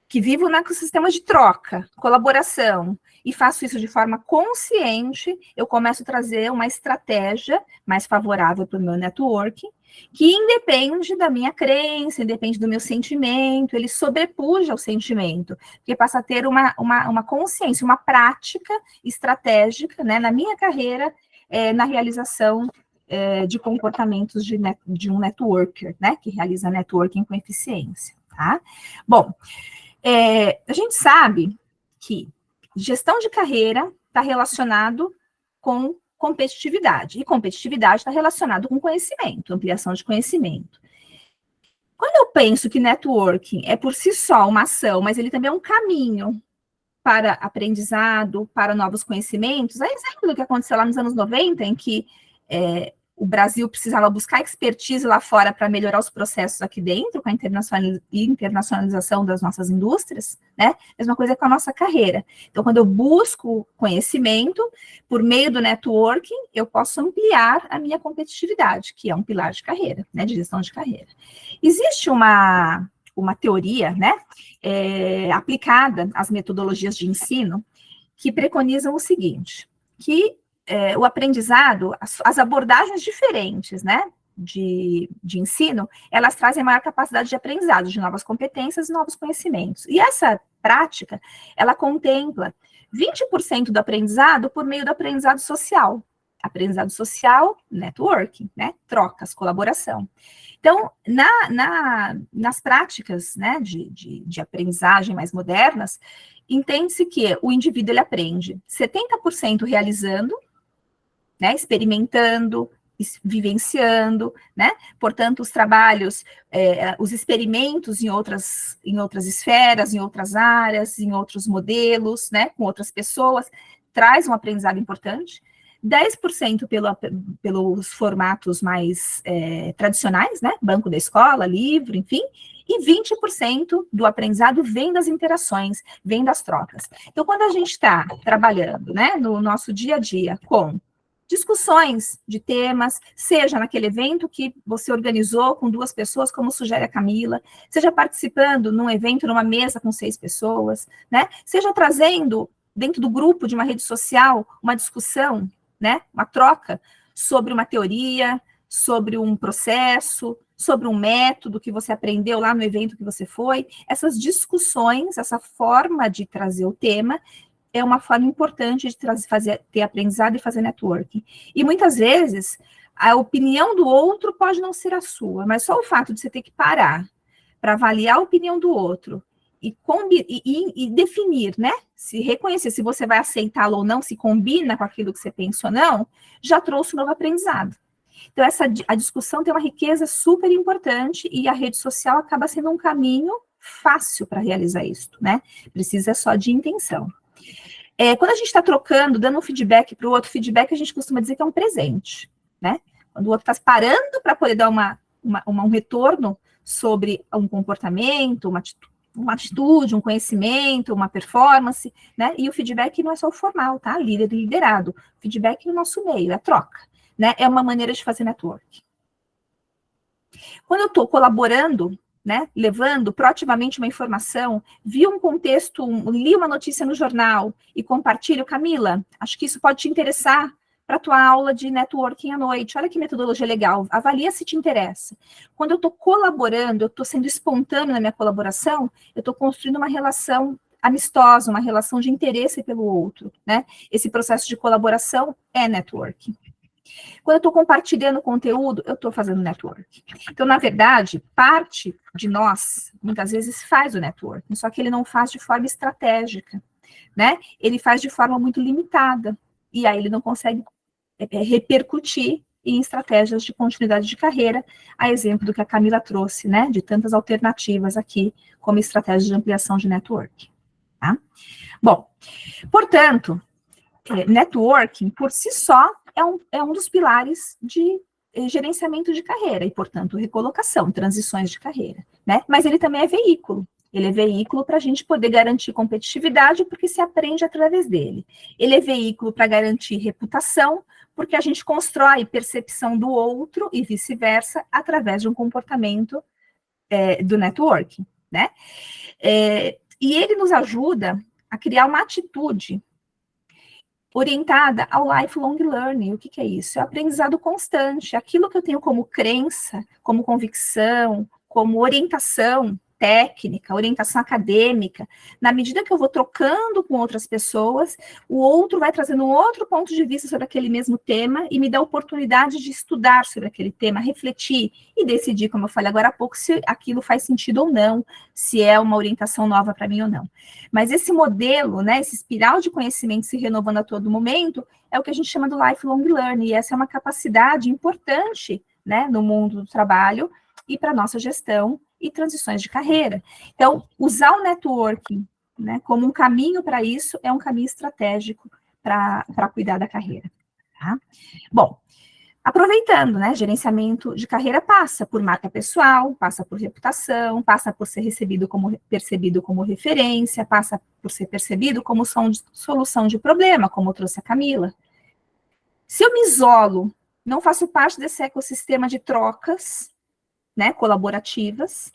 que vivo no ecossistema de troca, colaboração, e faço isso de forma consciente, eu começo a trazer uma estratégia mais favorável para o meu networking, que independe da minha crença, independe do meu sentimento, ele sobrepuja o sentimento, porque passa a ter uma consciência, uma prática estratégica, né, na minha carreira, na realização de comportamentos de um networker, né, que realiza networking com eficiência, tá? Bom, a gente sabe que gestão de carreira está relacionado com competitividade, e competitividade está relacionado com conhecimento, ampliação de conhecimento. Quando eu penso que networking é por si só uma ação, mas ele também é um caminho para aprendizado, para novos conhecimentos, é exemplo do que aconteceu lá nos anos 90, em que o Brasil precisava buscar expertise lá fora para melhorar os processos aqui dentro, com a internacionalização das nossas indústrias, né? Mesma coisa com a nossa carreira. Então, quando eu busco conhecimento, por meio do networking, eu posso ampliar a minha competitividade, que é um pilar de carreira, né? De gestão de carreira. Existe uma teoria, né? Aplicada às metodologias de ensino, que preconizam o seguinte, que o aprendizado, as abordagens diferentes, né, de ensino, elas trazem maior capacidade de aprendizado, de novas competências e novos conhecimentos. E essa prática, ela contempla 20% do aprendizado por meio do aprendizado social. Aprendizado social, networking, né, trocas, colaboração. Então, nas práticas, né, de aprendizagem mais modernas, entende-se que o indivíduo ele aprende 70% realizando, né, experimentando, vivenciando, né? Portanto, os trabalhos, os experimentos em outras esferas, em outras áreas, em outros modelos, né, com outras pessoas, traz um aprendizado importante. 10% pelos formatos mais tradicionais, né? Banco da escola, livro, enfim, e 20% do aprendizado vem das interações, vem das trocas. Então, quando a gente está trabalhando, né, no nosso dia a dia com discussões de temas, seja naquele evento que você organizou com 2 pessoas, como sugere a Camila, seja participando num evento, numa mesa com 6 pessoas, né? Seja trazendo dentro do grupo de uma rede social uma discussão, né? Uma troca sobre uma teoria, sobre um processo, sobre um método que você aprendeu lá no evento que você foi. Essas discussões, essa forma de trazer o tema, é uma forma importante de ter aprendizado e fazer networking. E muitas vezes, a opinião do outro pode não ser a sua, mas só o fato de você ter que parar para avaliar a opinião do outro e definir, né? Se reconhecer se você vai aceitá-lo ou não, se combina com aquilo que você pensa ou não, já trouxe um novo aprendizado. Então, a discussão tem uma riqueza super importante e a rede social acaba sendo um caminho fácil para realizar isso, né? Precisa só de intenção. Quando a gente está trocando, dando um feedback para o outro, feedback a gente costuma dizer que é um presente, né? Quando o outro está parando para poder dar um retorno sobre um comportamento, uma atitude, um conhecimento, uma performance, né? E o feedback não é só o formal, tá? Líder e liderado. O feedback no nosso meio, é a troca, né? É uma maneira de fazer network. Quando eu estou colaborando, né, levando proativamente uma informação, vi um contexto, li uma notícia no jornal e compartilho, Camila, acho que isso pode te interessar para a tua aula de networking à noite. Olha que metodologia legal, avalia se te interessa. Quando eu estou colaborando, eu estou sendo espontâneo na minha colaboração, eu estou construindo uma relação amistosa, uma relação de interesse pelo outro, né? Esse processo de colaboração é networking. Quando eu estou compartilhando conteúdo, eu estou fazendo network. Então, na verdade, parte de nós, muitas vezes, faz o networking, só que ele não faz de forma estratégica, né? Ele faz de forma muito limitada, e aí ele não consegue repercutir em estratégias de continuidade de carreira, a exemplo do que a Camila trouxe, né? De tantas alternativas aqui, como estratégia de ampliação de network, tá? Bom, portanto, networking, por si só, é um dos pilares de gerenciamento de carreira, e, portanto, recolocação, transições de carreira, né? Mas ele também é veículo. Ele é veículo para a gente poder garantir competitividade, porque se aprende através dele. Ele é veículo para garantir reputação, porque a gente constrói percepção do outro e vice-versa através de um comportamento do networking, né? E ele nos ajuda a criar uma atitude orientada ao lifelong learning. O que é isso? É o aprendizado constante. Aquilo que eu tenho como crença, como convicção, como orientação técnica, orientação acadêmica, na medida que eu vou trocando com outras pessoas, o outro vai trazendo um outro ponto de vista sobre aquele mesmo tema e me dá a oportunidade de estudar sobre aquele tema, refletir e decidir, como eu falei agora há pouco, se aquilo faz sentido ou não, se é uma orientação nova para mim ou não. Mas esse modelo, né, esse espiral de conhecimento se renovando a todo momento, é o que a gente chama do lifelong learning, e essa é uma capacidade importante, né, no mundo do trabalho e para a nossa gestão e transições de carreira. Então, usar o networking, né, como um caminho para isso é um caminho estratégico para cuidar da carreira. Tá? Bom, aproveitando, né, gerenciamento de carreira passa por marca pessoal, passa por reputação, passa por ser percebido como referência, passa por ser percebido como solução de problema, como trouxe a Camila. Se eu me isolo, não faço parte desse ecossistema de trocas, né, colaborativas,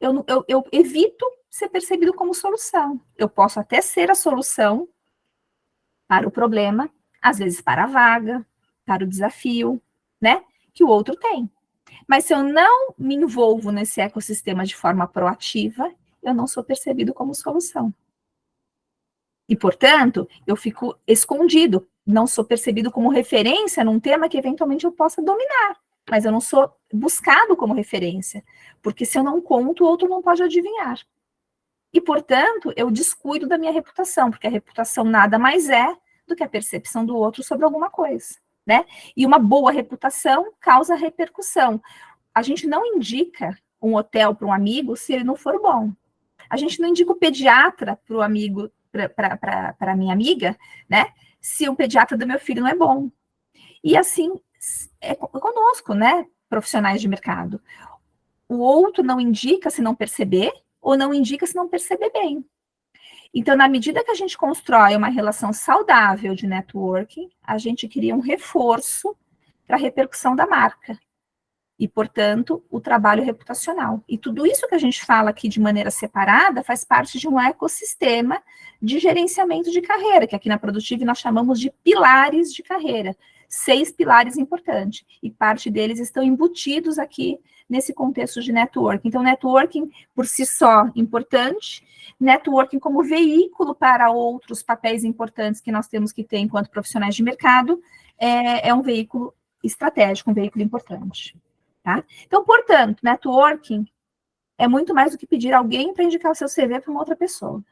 eu evito ser percebido como solução. Eu posso até ser a solução para o problema, às vezes para a vaga, para o desafio, né, que o outro tem. Mas se eu não me envolvo nesse ecossistema de forma proativa, eu não sou percebido como solução. E, portanto, eu fico escondido, não sou percebido como referência num tema que eventualmente eu possa dominar. Mas eu não sou buscado como referência, porque se eu não conto, o outro não pode adivinhar. E, portanto, eu descuido da minha reputação, porque a reputação nada mais é do que a percepção do outro sobre alguma coisa, né? E uma boa reputação causa repercussão. A gente não indica um hotel para um amigo se ele não for bom. A gente não indica o pediatra para o amigo, para a minha amiga, né? Se o pediatra do meu filho não é bom. E assim é conosco, né, profissionais de mercado. O outro não indica se não perceber, ou não indica se não perceber bem. Então, na medida que a gente constrói uma relação saudável de networking, a gente cria um reforço para a repercussão da marca. E, portanto, o trabalho reputacional. E tudo isso que a gente fala aqui de maneira separada faz parte de um ecossistema de gerenciamento de carreira, que aqui na Produtive nós chamamos de pilares de carreira. 6 pilares importantes, e parte deles estão embutidos aqui nesse contexto de networking. Então, networking por si só importante, networking como veículo para outros papéis importantes que nós temos que ter enquanto profissionais de mercado, é um veículo estratégico, um veículo importante. Tá? Então, portanto, networking é muito mais do que pedir alguém para indicar o seu CV para uma outra pessoa.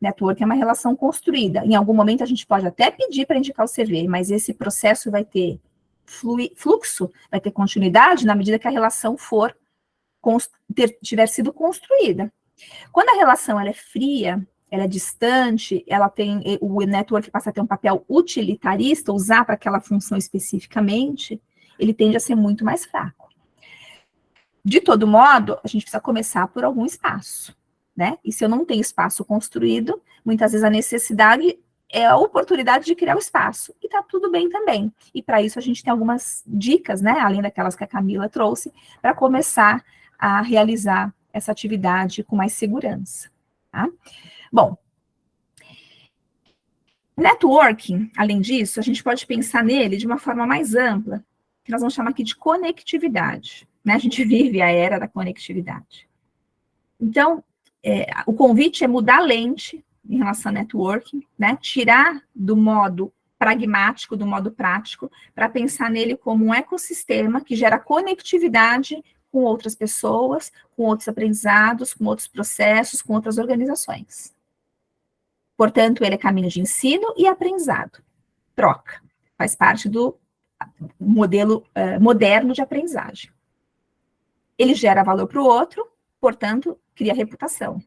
Networking é uma relação construída. Em algum momento a gente pode até pedir para indicar o CV, mas esse processo vai ter fluxo, vai ter continuidade na medida que a relação tiver sido construída. Quando a relação ela é fria, ela é distante, o network passa a ter um papel utilitarista, usar para aquela função especificamente, ele tende a ser muito mais fraco. De todo modo, a gente precisa começar por algum espaço, né? E se eu não tenho espaço construído, muitas vezes a necessidade é a oportunidade de criar o espaço. E tá tudo bem também. E para isso a gente tem algumas dicas, né? Além daquelas que a Camila trouxe, para começar a realizar essa atividade com mais segurança, tá? Bom, networking, além disso, a gente pode pensar nele de uma forma mais ampla, que nós vamos chamar aqui de conectividade, né? A gente vive a era da conectividade. Então, o convite é mudar a lente em relação ao networking, né? Tirar do modo pragmático, do modo prático, para pensar nele como um ecossistema que gera conectividade com outras pessoas, com outros aprendizados, com outros processos, com outras organizações. Portanto, ele é caminho de ensino e aprendizado. Troca. Faz parte do modelo moderno de aprendizagem. Ele gera valor para o outro, portanto, cria reputação.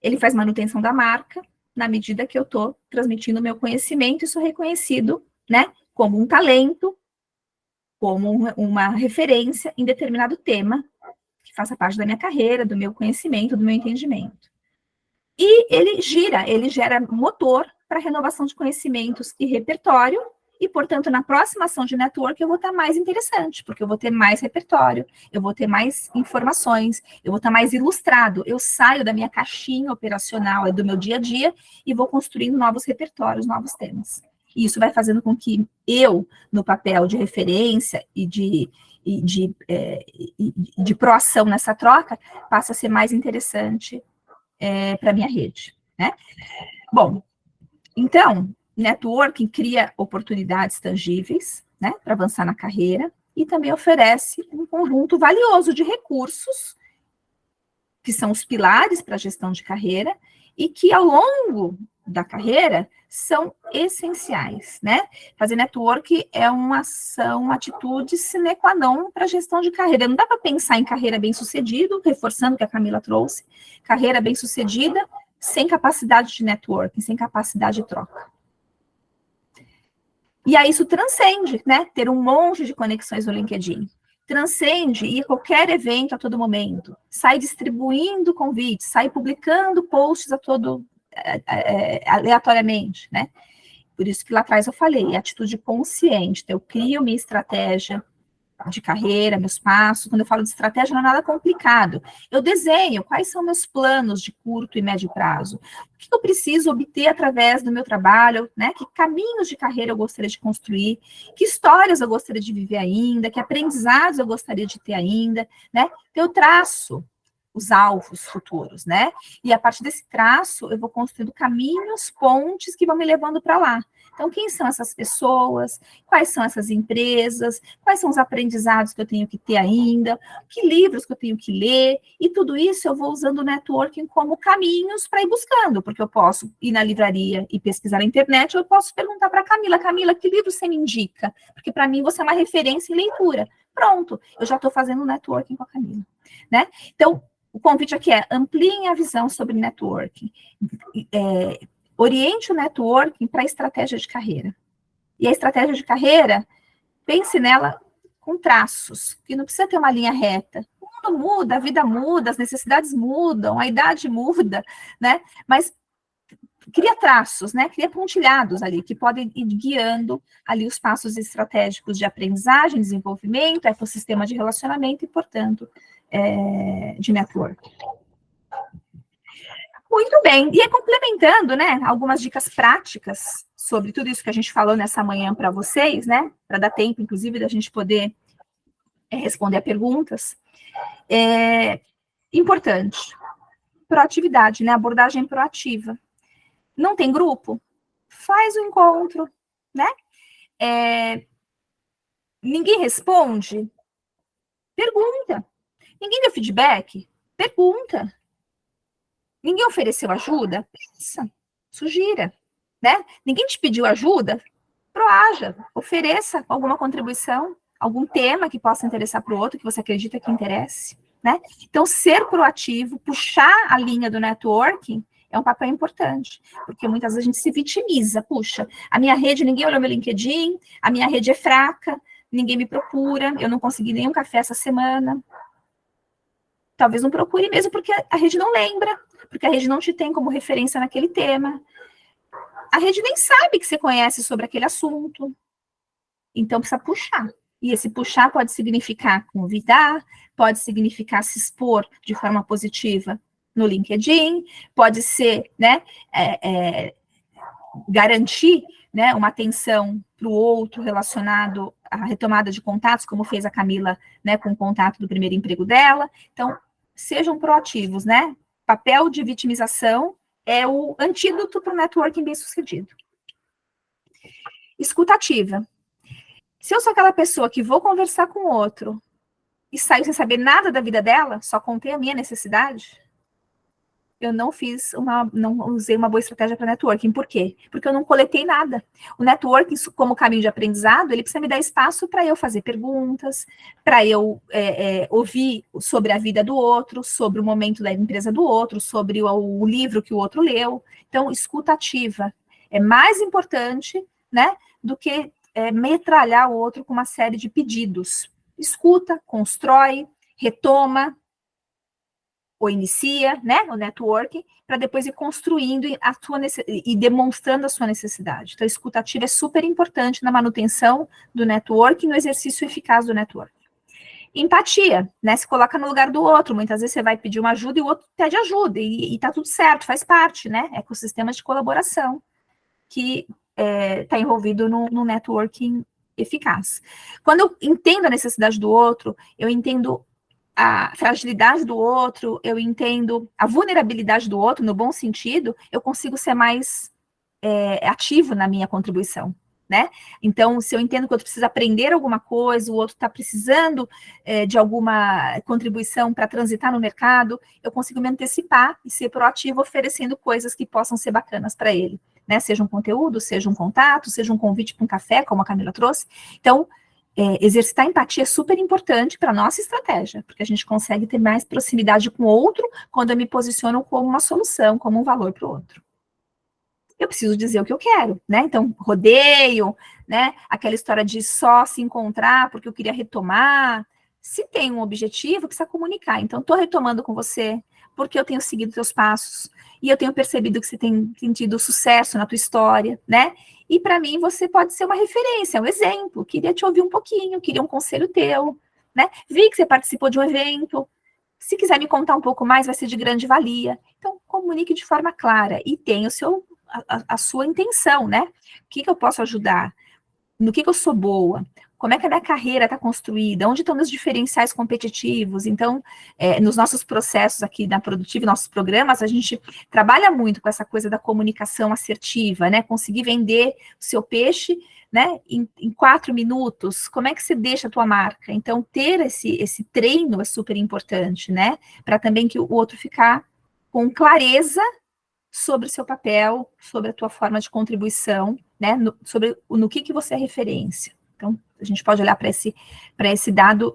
Ele faz manutenção da marca, na medida que eu estou transmitindo o meu conhecimento e sou reconhecido, né, como um talento, como uma referência em determinado tema, que faça parte da minha carreira, do meu conhecimento, do meu entendimento. E ele gera motor para renovação de conhecimentos e repertório, e, portanto, na próxima ação de network eu vou estar mais interessante, porque eu vou ter mais repertório, eu vou ter mais informações, eu vou estar mais ilustrado, eu saio da minha caixinha operacional, do meu dia a dia, e vou construindo novos repertórios, novos temas. E isso vai fazendo com que eu, no papel de referência e de proação nessa troca, passe a ser mais interessante para a minha rede, né? Bom, então, networking cria oportunidades tangíveis, né, para avançar na carreira, e também oferece um conjunto valioso de recursos, que são os pilares para a gestão de carreira, e que ao longo da carreira são essenciais, né? Fazer network é uma ação, uma atitude sine qua non para a gestão de carreira. Não dá para pensar em carreira bem-sucedida, reforçando o que a Camila trouxe, carreira bem-sucedida sem capacidade de networking, sem capacidade de troca. E aí isso transcende, né? Ter um monte de conexões no LinkedIn. Transcende ir a qualquer evento a todo momento. Sai distribuindo convites, sai publicando posts aleatoriamente, né? Por isso que lá atrás eu falei, atitude consciente. Então, eu crio minha estratégia de carreira, meus passos. Quando eu falo de estratégia, não é nada complicado. Eu desenho quais são meus planos de curto e médio prazo. O que eu preciso obter através do meu trabalho, né? Que caminhos de carreira eu gostaria de construir, que histórias eu gostaria de viver ainda, que aprendizados eu gostaria de ter ainda, né? Eu traço os alvos futuros, né? E a partir desse traço, eu vou construindo caminhos, pontes que vão me levando para lá. Então, quem são essas pessoas? Quais são essas empresas? Quais são os aprendizados que eu tenho que ter ainda? Que livros que eu tenho que ler? E tudo isso eu vou usando o networking como caminhos para ir buscando, porque eu posso ir na livraria e pesquisar na internet, ou eu posso perguntar para a Camila, Camila, que livro você me indica? Porque para mim você é uma referência em leitura. Pronto, eu já estou fazendo networking com a Camila, né? Então, o convite aqui é ampliem a visão sobre networking. Oriente o networking para a estratégia de carreira. E a estratégia de carreira, pense nela com traços, que não precisa ter uma linha reta. O mundo muda, a vida muda, as necessidades mudam, a idade muda, né? Mas cria traços, né? Cria pontilhados ali, que podem ir guiando ali os passos estratégicos de aprendizagem, desenvolvimento, ecossistema de relacionamento e, portanto, de networking. O Muito bem, e complementando, né, algumas dicas práticas sobre tudo isso que a gente falou nessa manhã para vocês, né, para dar tempo, inclusive, da gente poder responder a perguntas. Importante, proatividade, né, abordagem proativa. Não tem grupo? Faz o encontro, né? Ninguém responde? Pergunta. Ninguém deu feedback? Pergunta. Ninguém ofereceu ajuda? Pensa, sugira, né? Ninguém te pediu ajuda? Proaja, ofereça alguma contribuição, algum tema que possa interessar para o outro, que você acredita que interesse, né? Então, ser proativo, puxar a linha do networking é um papel importante, porque muitas vezes a gente se vitimiza. Puxa, a minha rede, ninguém olhou meu LinkedIn, a minha rede é fraca, ninguém me procura, eu não consegui nenhum café essa semana. Talvez não procure mesmo porque a rede não lembra, porque a rede não te tem como referência naquele tema. A rede nem sabe que você conhece sobre aquele assunto. Então, precisa puxar. E esse puxar pode significar convidar, pode significar se expor de forma positiva no LinkedIn, pode ser, né, garantir, né, uma atenção para o outro relacionado à retomada de contatos, como fez a Camila, né, com o contato do primeiro emprego dela. Então, sejam proativos, né? Papel de vitimização é o antídoto para o networking bem-sucedido. Escuta ativa. Se eu sou aquela pessoa que vou conversar com o outro e saio sem saber nada da vida dela, só contei a minha necessidade, eu não usei uma boa estratégia para networking. Por quê? Porque eu não coletei nada. O networking, como caminho de aprendizado, ele precisa me dar espaço para eu fazer perguntas, para eu ouvir sobre a vida do outro, sobre o momento da empresa do outro, sobre o livro que o outro leu. Então, escuta ativa é mais importante, né, do que metralhar o outro com uma série de pedidos. Escuta, constrói, retoma, ou inicia, né, o networking, para depois ir construindo e demonstrando a sua necessidade. Então, a escuta ativa é super importante na manutenção do networking, no exercício eficaz do networking. Empatia, né, se coloca no lugar do outro. Muitas vezes você vai pedir uma ajuda e o outro pede ajuda, e tá tudo certo, faz parte, né, ecossistemas de colaboração que está envolvido no networking eficaz. Quando eu entendo a necessidade do outro, eu entendo a fragilidade do outro, eu entendo a vulnerabilidade do outro, no bom sentido, eu consigo ser mais ativo na minha contribuição, né? Então, se eu entendo que o outro precisa aprender alguma coisa, o outro está precisando de alguma contribuição para transitar no mercado, eu consigo me antecipar e ser proativo, oferecendo coisas que possam ser bacanas para ele, né? Seja um conteúdo, seja um contato, seja um convite para um café, como a Camila trouxe. Então, exercitar empatia é super importante para a nossa estratégia, porque a gente consegue ter mais proximidade com o outro quando eu me posiciono como uma solução, como um valor para o outro. Eu preciso dizer o que eu quero, né? Então, rodeio, né? Aquela história de só se encontrar porque eu queria retomar. Se tem um objetivo, precisa comunicar. Então, estou retomando com você porque eu tenho seguido teus passos e eu tenho percebido que você tem tido sucesso na tua história, né? E para mim você pode ser uma referência, um exemplo. Queria te ouvir um pouquinho, queria um conselho teu, né? Vi que você participou de um evento. Se quiser me contar um pouco mais, vai ser de grande valia. Então, comunique de forma clara e tenha a sua intenção, né? O que eu posso ajudar? No que eu sou boa? Como é que a minha carreira está construída? Onde estão meus diferenciais competitivos? Então, nos nossos processos aqui na Produtiva, nossos programas, a gente trabalha muito com essa coisa da comunicação assertiva, né? Conseguir vender o seu peixe, né, em 4 minutos. Como é que você deixa a tua marca? Então, ter esse treino é super importante, né? Para também que o outro ficar com clareza sobre o seu papel, sobre a tua forma de contribuição, né? Sobre no que você é referência. Então, a gente pode olhar para esse dado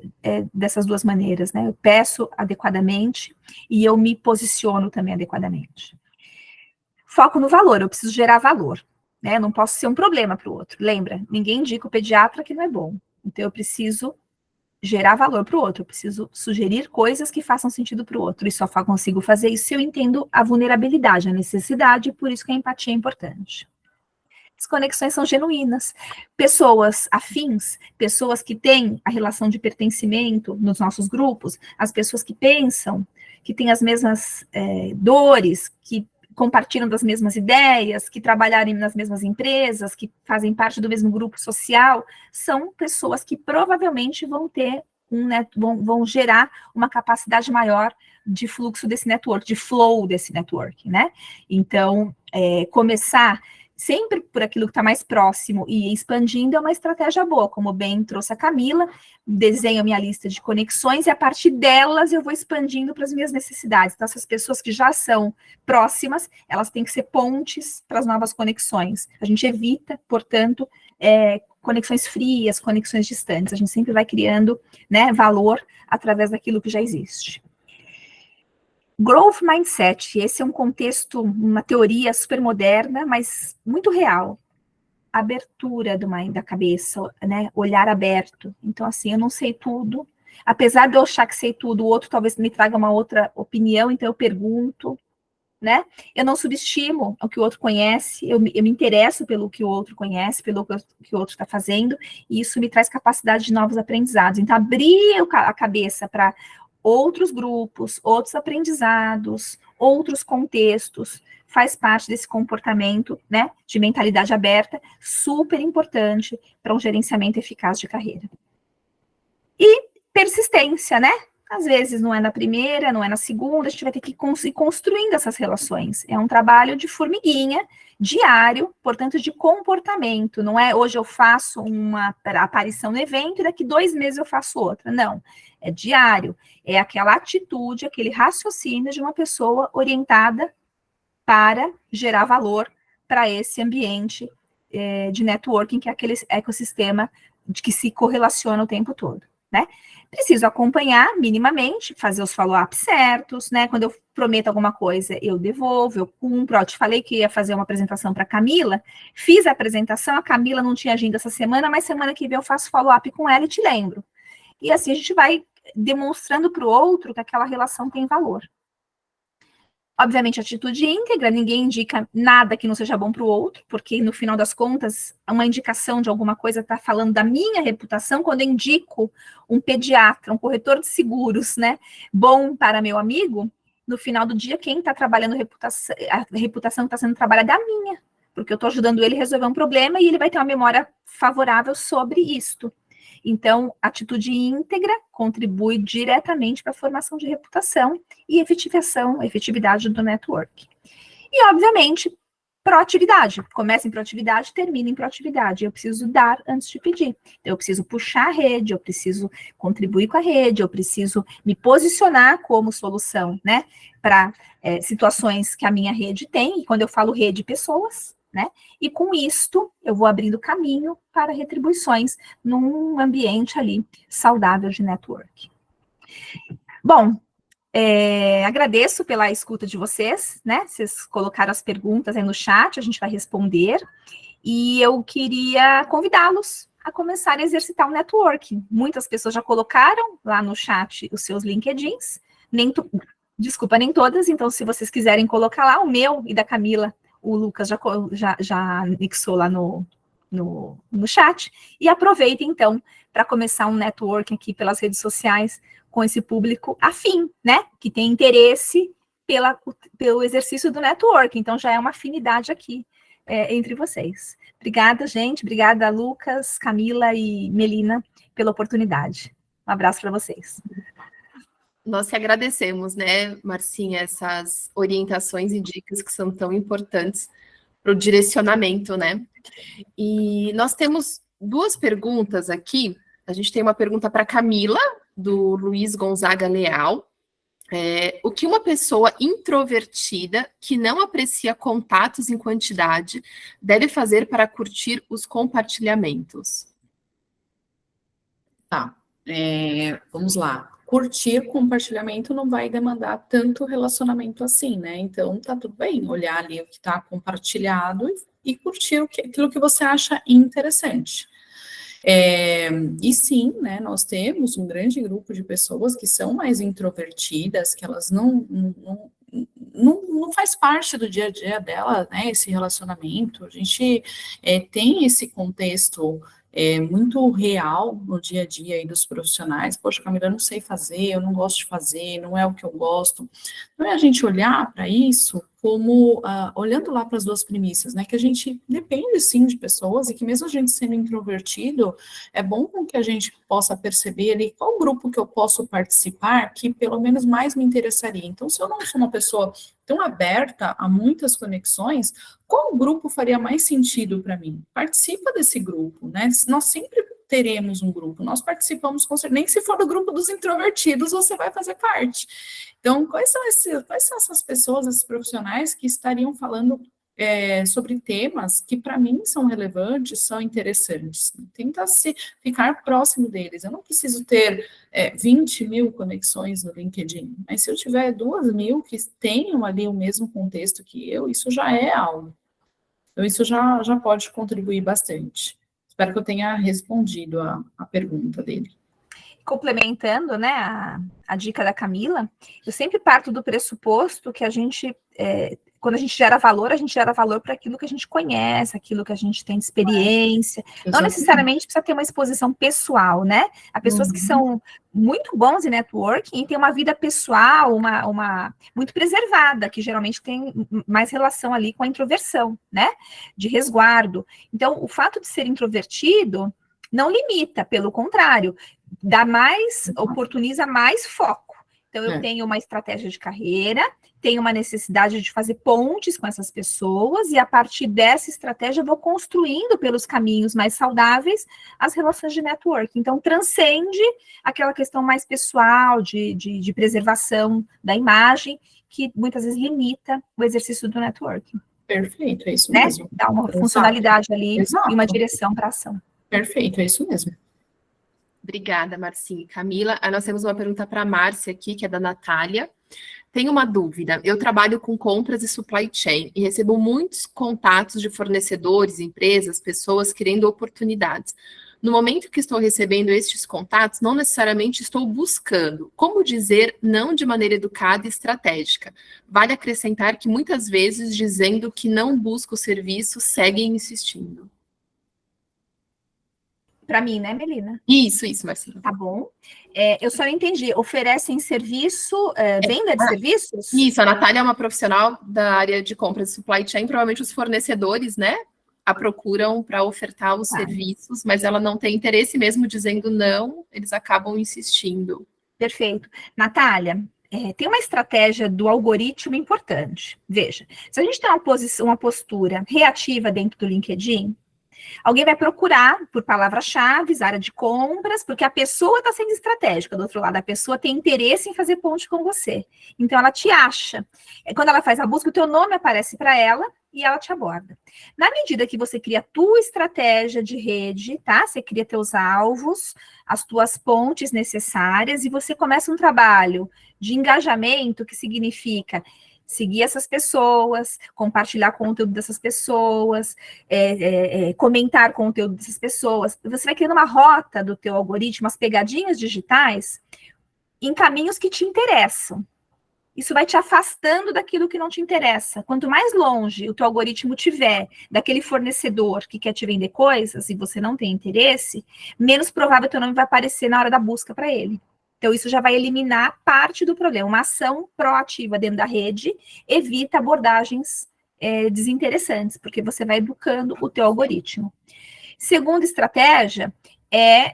dessas duas maneiras, né? Eu peço adequadamente e eu me posiciono também adequadamente. Foco no valor, eu preciso gerar valor, né? Eu não posso ser um problema para o outro. Lembra, ninguém indica o pediatra que não é bom. Então, eu preciso gerar valor para o outro, eu preciso sugerir coisas que façam sentido para o outro, e só consigo fazer isso se eu entendo a vulnerabilidade, a necessidade, e por isso que a empatia é importante. As conexões são genuínas. Pessoas afins, pessoas que têm a relação de pertencimento nos nossos grupos, as pessoas que pensam, que têm as mesmas dores, que compartilham das mesmas ideias, que trabalharem nas mesmas empresas, que fazem parte do mesmo grupo social, são pessoas que provavelmente vão ter vão gerar uma capacidade maior de fluxo desse network, de flow desse network, né? Então, começar sempre por aquilo que está mais próximo e expandindo é uma estratégia boa, como bem trouxe a Camila, desenho a minha lista de conexões e a partir delas eu vou expandindo para as minhas necessidades. Então, essas pessoas que já são próximas, elas têm que ser pontes para as novas conexões. A gente evita, portanto, conexões frias, conexões distantes. A gente sempre vai criando, né, valor através daquilo que já existe. Growth Mindset, esse é um contexto, uma teoria super moderna, mas muito real. Abertura da cabeça, né? Olhar aberto. Então, assim, eu não sei tudo. Apesar de eu achar que sei tudo, o outro talvez me traga uma outra opinião, então eu pergunto, né? Eu não subestimo o que o outro conhece, eu me interesso pelo que o outro conhece, pelo que o outro está fazendo, e isso me traz capacidade de novos aprendizados. Então, abrir a cabeça para outros grupos, outros aprendizados, outros contextos, faz parte desse comportamento, né, de mentalidade aberta, super importante para um gerenciamento eficaz de carreira. E persistência, né? Às vezes não é na primeira, não é na segunda, a gente vai ter que ir construindo essas relações. É um trabalho de formiguinha, diário, portanto, de comportamento. Não é hoje eu faço uma aparição no evento e daqui 2 meses eu faço outra. Não, é diário. É aquela atitude, aquele raciocínio de uma pessoa orientada para gerar valor para esse ambiente de networking, que é aquele ecossistema de que se correlaciona o tempo todo, né? Preciso acompanhar minimamente, fazer os follow-ups certos, né? Quando eu prometo alguma coisa, eu devolvo, eu cumpro. Eu te falei que ia fazer uma apresentação para a Camila, fiz a apresentação, a Camila não tinha agenda essa semana, mas semana que vem eu faço follow-up com ela e te lembro. E assim a gente vai demonstrando para o outro que aquela relação tem valor. Obviamente, atitude íntegra, ninguém indica nada que não seja bom para o outro, porque no final das contas, uma indicação de alguma coisa está falando da minha reputação. Quando eu indico um pediatra, um corretor de seguros, né, bom para meu amigo, no final do dia, quem está trabalhando a reputação que está sendo trabalhada é a minha, porque eu estou ajudando ele a resolver um problema e ele vai ter uma memória favorável sobre isto. Então, atitude íntegra contribui diretamente para a formação de reputação e efetividade do network. E, obviamente, proatividade. Começa em proatividade, termina em proatividade. Eu preciso dar antes de pedir. Eu preciso puxar a rede, eu preciso contribuir com a rede, eu preciso me posicionar como solução, né, para situações que a minha rede tem. E quando eu falo rede, pessoas, né? E com isto, eu vou abrindo caminho para retribuições num ambiente ali saudável de network. Bom, agradeço pela escuta de vocês, né? Vocês colocaram as perguntas aí no chat, a gente vai responder. E eu queria convidá-los a começar a exercitar o networking. Muitas pessoas já colocaram lá no chat os seus LinkedIns. Nem todas, então se vocês quiserem colocar lá, o meu e da Camila, o Lucas já anexou lá no chat, e aproveita, então, para começar um networking aqui pelas redes sociais com esse público afim, né, que tem interesse pelo exercício do networking, então já é uma afinidade aqui entre vocês. Obrigada, gente, obrigada, Lucas, Camila e Melina, pela oportunidade. Um abraço para vocês. Nós que agradecemos, né, Marcinha, essas orientações e dicas que são tão importantes para o direcionamento, né? E nós temos 2 perguntas aqui. A gente tem uma pergunta para Camila, do Luiz Gonzaga Leal. O que uma pessoa introvertida, que não aprecia contatos em quantidade, deve fazer para curtir os compartilhamentos? Tá, vamos lá. Curtir compartilhamento não vai demandar tanto relacionamento assim, né? Então, tá tudo bem olhar ali o que está compartilhado e curtir aquilo que você acha interessante. E sim, né, nós temos um grande grupo de pessoas que são mais introvertidas, que elas não faz parte do dia a dia dela, né, esse relacionamento. A gente tem esse contexto muito real no dia a dia aí dos profissionais. Poxa, Camila, eu não sei fazer, eu não gosto de fazer, não é o que eu gosto. Então, é a gente olhar para isso como, olhando lá para as duas premissas, né, que a gente depende, sim, de pessoas, e que mesmo a gente sendo introvertido, é bom com que a gente possa perceber ali qual grupo que eu posso participar que pelo menos mais me interessaria. Então, se eu não sou uma pessoa tão aberta a muitas conexões, qual grupo faria mais sentido para mim? Participa desse grupo, né? Nós sempre teremos um grupo, nós participamos, nem se for do grupo dos introvertidos, você vai fazer parte. Então, quais são essas pessoas, esses profissionais que estariam falando sobre temas que para mim são relevantes, são interessantes? Tenta ficar próximo deles. Eu não preciso ter 20 mil conexões no LinkedIn, mas se eu tiver 2.000 que tenham ali o mesmo contexto que eu, isso já é algo. Então, isso já pode contribuir bastante. Espero que eu tenha respondido a pergunta dele. Complementando, né, a dica da Camila, eu sempre parto do pressuposto que a gente, quando a gente gera valor para aquilo que a gente conhece, aquilo que a gente tem de experiência. Não necessariamente precisa ter uma exposição pessoal, né? Há pessoas que são muito bons em networking e têm uma vida pessoal, uma muito preservada, que geralmente tem mais relação ali com a introversão, né? De resguardo. Então, o fato de ser introvertido não limita, pelo contrário, oportuniza mais foco. Então, eu tenho uma estratégia de carreira, tenho uma necessidade de fazer pontes com essas pessoas, e a partir dessa estratégia eu vou construindo pelos caminhos mais saudáveis as relações de network. Então, transcende aquela questão mais pessoal, de preservação da imagem, que muitas vezes limita o exercício do networking. Perfeito, é isso né? mesmo. Dá uma funcionalidade ali e uma Exato. direção para a ação. Perfeito, é isso mesmo. Obrigada, Marcinha e Camila. Nós temos uma pergunta para a Márcia aqui, que é da Natália. Tenho uma dúvida. Eu trabalho com compras e supply chain e recebo muitos contatos de fornecedores, empresas, pessoas querendo oportunidades. No momento que estou recebendo estes contatos, não necessariamente estou buscando. Como dizer não de maneira educada e estratégica? Vale acrescentar que muitas vezes, dizendo que não busco o serviço, seguem insistindo. Para mim, né, Melina? Isso, Marcinha. Tá bom. Eu só não entendi. Oferecem serviço, venda de serviços? Isso, a Natália é uma profissional da área de compras e supply chain, provavelmente os fornecedores, né, a procuram para ofertar os serviços, mas ela não tem interesse, mesmo dizendo não, eles acabam insistindo. Perfeito. Natália, tem uma estratégia do algoritmo importante. Veja, se a gente tem uma postura reativa dentro do LinkedIn, alguém vai procurar por palavras-chave, área de compras, porque a pessoa está sendo estratégica. Do outro lado, a pessoa tem interesse em fazer ponte com você. Então, ela te acha. Quando ela faz a busca, o teu nome aparece para ela e ela te aborda. Na medida que você cria a tua estratégia de rede, tá? Você cria teus alvos, as tuas pontes necessárias, e você começa um trabalho de engajamento, que significa seguir essas pessoas, compartilhar conteúdo dessas pessoas, comentar conteúdo dessas pessoas. Você vai criando uma rota do teu algoritmo, as pegadinhas digitais, em caminhos que te interessam. Isso vai te afastando daquilo que não te interessa. Quanto mais longe o teu algoritmo tiver daquele fornecedor que quer te vender coisas e você não tem interesse, menos provável teu nome vai aparecer na hora da busca para ele. Então, isso já vai eliminar parte do problema. Uma ação proativa dentro da rede evita abordagens desinteressantes, porque você vai educando o teu algoritmo. Segunda estratégia é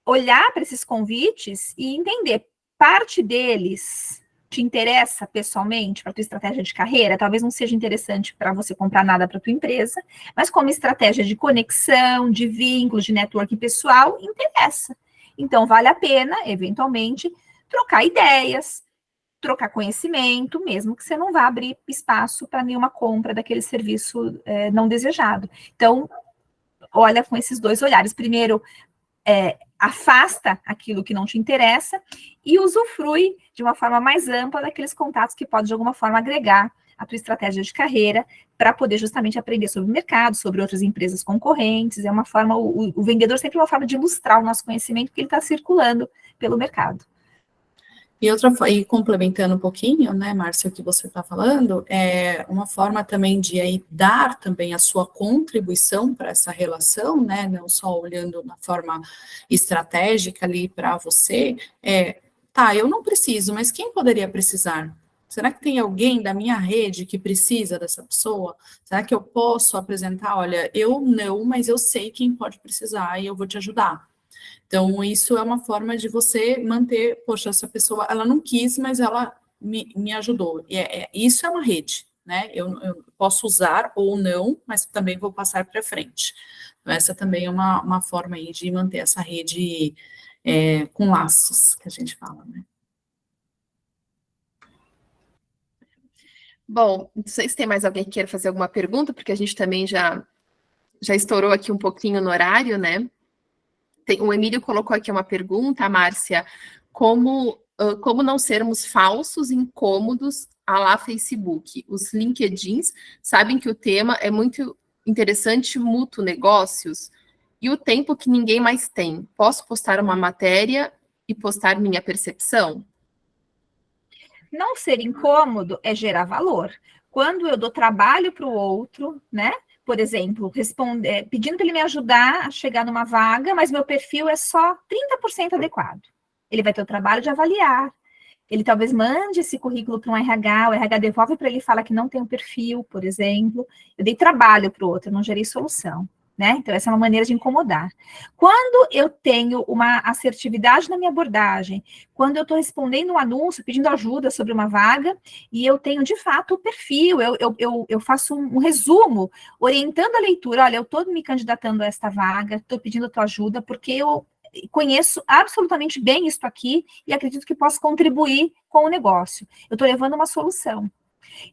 olhar para esses convites e entender, parte deles te interessa pessoalmente para a tua estratégia de carreira? Talvez não seja interessante para você comprar nada para a tua empresa, mas como estratégia de conexão, de vínculos, de network pessoal, interessa. Então, vale a pena, eventualmente, trocar ideias, trocar conhecimento, mesmo que você não vá abrir espaço para nenhuma compra daquele serviço não desejado. Então, olha com esses dois olhares. Primeiro, afasta aquilo que não te interessa e usufrui de uma forma mais ampla daqueles contatos que pode, de alguma forma, agregar a tua estratégia de carreira para poder justamente aprender sobre o mercado, sobre outras empresas concorrentes. É uma forma, o vendedor sempre é uma forma de ilustrar o nosso conhecimento, que ele está circulando pelo mercado. E complementando um pouquinho, né, Márcia, o que você está falando, é uma forma também de aí dar também a sua contribuição para essa relação, né, não só olhando na forma estratégica ali para você, tá, eu não preciso, mas quem poderia precisar? Será que tem alguém da minha rede que precisa dessa pessoa? Será que eu posso apresentar, olha, eu não, mas eu sei quem pode precisar e eu vou te ajudar. Então, isso é uma forma de você manter, poxa, essa pessoa, ela não quis, mas ela me ajudou. Isso é uma rede, né? Eu posso usar ou não, mas também vou passar para frente. Então, essa também é uma forma aí de manter essa rede com laços, que a gente fala, né? Bom, não sei se tem mais alguém que queira fazer alguma pergunta, porque a gente também já estourou aqui um pouquinho no horário, né? O Emílio colocou aqui uma pergunta, Márcia, como não sermos falsos, incômodos à la Facebook? Os LinkedIns sabem que o tema é muito interessante, mútuo negócios, e o tempo que ninguém mais tem. Posso postar uma matéria e postar minha percepção? Não ser incômodo é gerar valor. Quando eu dou trabalho para o outro, né? Por exemplo, pedindo para ele me ajudar a chegar numa vaga, mas meu perfil é só 30% adequado. Ele vai ter o trabalho de avaliar. Ele talvez mande esse currículo para um RH, o RH devolve para ele e fala que não tem um perfil, por exemplo. Eu dei trabalho para o outro, eu não gerei solução. Né? Então, essa é uma maneira de incomodar. Quando eu tenho uma assertividade na minha abordagem, quando eu estou respondendo um anúncio, pedindo ajuda sobre uma vaga, e eu tenho, de fato, o perfil, eu faço um resumo, orientando a leitura, olha, eu estou me candidatando a esta vaga, estou pedindo a tua ajuda, porque eu conheço absolutamente bem isso aqui e acredito que posso contribuir com o negócio. Eu estou levando uma solução.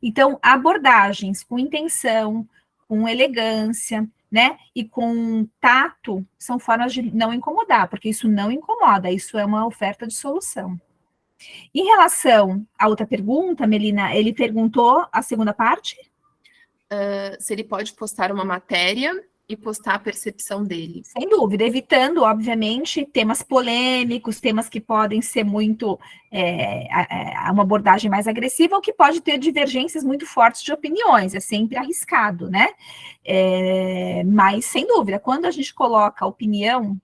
Então, abordagens com intenção, com elegância, né, e com tato, são formas de não incomodar, porque isso não incomoda, isso é uma oferta de solução. Em relação à outra pergunta, Melina, ele perguntou a segunda parte? Se ele pode postar uma matéria e postar a percepção dele. Sem dúvida, evitando, obviamente, temas polêmicos, temas que podem ser muito, uma abordagem mais agressiva, ou que pode ter divergências muito fortes de opiniões, é sempre arriscado, né? Mas, sem dúvida, quando a gente coloca opinião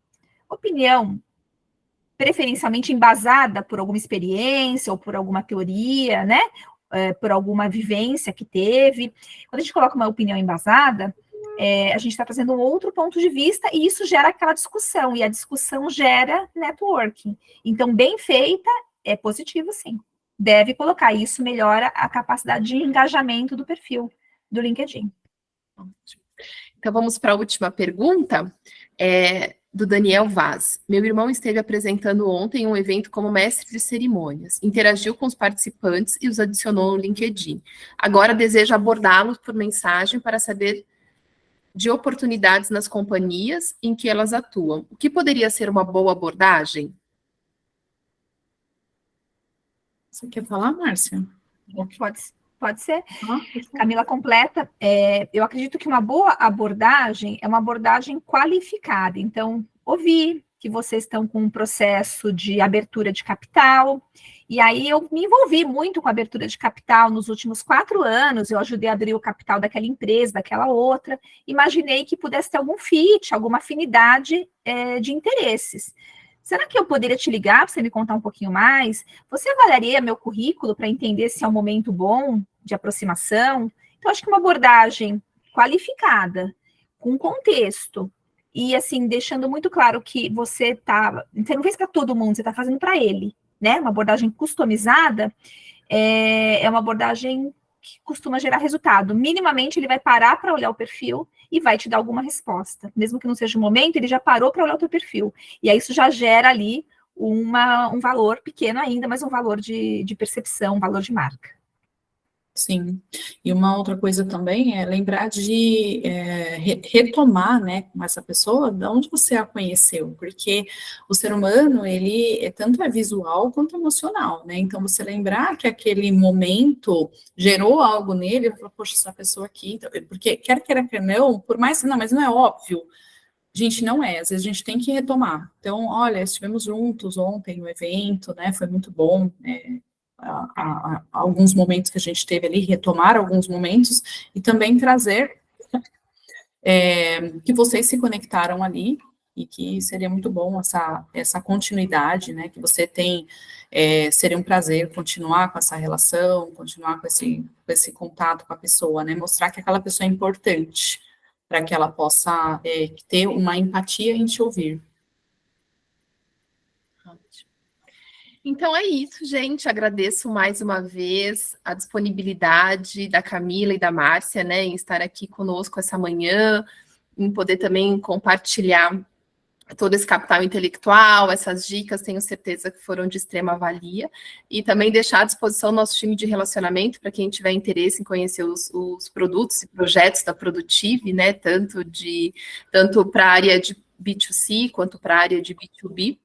preferencialmente embasada por alguma experiência ou por alguma teoria, né? Por alguma vivência que teve, quando a gente coloca uma opinião embasada, a gente está trazendo um outro ponto de vista e isso gera aquela discussão, e a discussão gera networking. Então, bem feita é positivo, sim. Deve colocar isso, melhora a capacidade de engajamento do perfil do LinkedIn. Então, vamos para a última pergunta, do Daniel Vaz. Meu irmão esteve apresentando ontem um evento como mestre de cerimônias, interagiu com os participantes e os adicionou no LinkedIn. Agora deseja abordá-los por mensagem para saber de oportunidades nas companhias em que elas atuam. O que poderia ser uma boa abordagem? Você quer falar, Márcia? Pode ser. Camila completa. Eu acredito que uma boa abordagem é uma abordagem qualificada. Então, ouvir que vocês estão com um processo de abertura de capital. E aí eu me envolvi muito com a abertura de capital nos últimos 4 anos, eu ajudei a abrir o capital daquela empresa, daquela outra, imaginei que pudesse ter algum fit, alguma afinidade de interesses. Será que eu poderia te ligar para você me contar um pouquinho mais? Você avaliaria meu currículo para entender se é um momento bom de aproximação? Então, acho que uma abordagem qualificada, com contexto, e assim, deixando muito claro que você não fez para todo mundo, você está fazendo para ele. Né? Uma abordagem customizada é uma abordagem que costuma gerar resultado. Minimamente, ele vai parar para olhar o perfil e vai te dar alguma resposta. Mesmo que não seja o momento, ele já parou para olhar o teu perfil. E aí isso já gera ali um valor pequeno ainda, mas um valor de percepção, um valor de marca. Sim, e uma outra coisa também é lembrar de retomar, né, com essa pessoa, de onde você a conheceu, porque o ser humano, ele tanto é visual quanto emocional, né, então você lembrar que aquele momento gerou algo nele, falou, poxa, essa pessoa aqui, então, porque quer queira, quer não, por mais, não, mas não é óbvio, gente, não é, às vezes a gente tem que retomar. Então, olha, estivemos juntos ontem no evento, né, foi muito bom, alguns momentos que a gente teve ali, retomar alguns momentos, e também trazer que vocês se conectaram ali, e que seria muito bom essa continuidade, né, que você tem, seria um prazer continuar com essa relação, continuar com esse contato com a pessoa, né, mostrar que aquela pessoa é importante, para que ela possa ter uma empatia em te ouvir. Então é isso, gente. Agradeço mais uma vez a disponibilidade da Camila e da Márcia, né, em estar aqui conosco essa manhã, em poder também compartilhar todo esse capital intelectual, essas dicas, tenho certeza que foram de extrema valia, e também deixar à disposição o nosso time de relacionamento para quem tiver interesse em conhecer os produtos e projetos da Produtive, né, tanto para a área de B2C quanto para a área de B2B.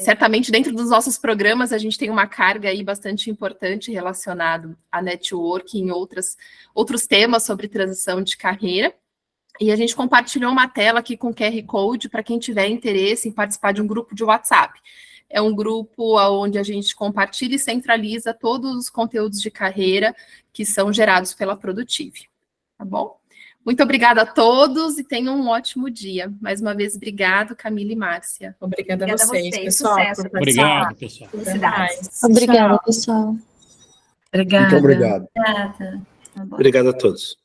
Certamente dentro dos nossos programas a gente tem uma carga aí bastante importante relacionada a networking e outros temas sobre transição de carreira. E a gente compartilhou uma tela aqui com QR Code para quem tiver interesse em participar de um grupo de WhatsApp. É um grupo onde a gente compartilha e centraliza todos os conteúdos de carreira que são gerados pela Produtive. Tá bom? Muito obrigada a todos e tenham um ótimo dia. Mais uma vez, obrigado, Camila e Márcia. Obrigada a vocês, pessoal. Sucesso. Obrigado, pessoal. Felicidades. Obrigada, pessoal. Obrigada. Muito obrigado. Obrigada. Tá bom. Obrigado a todos.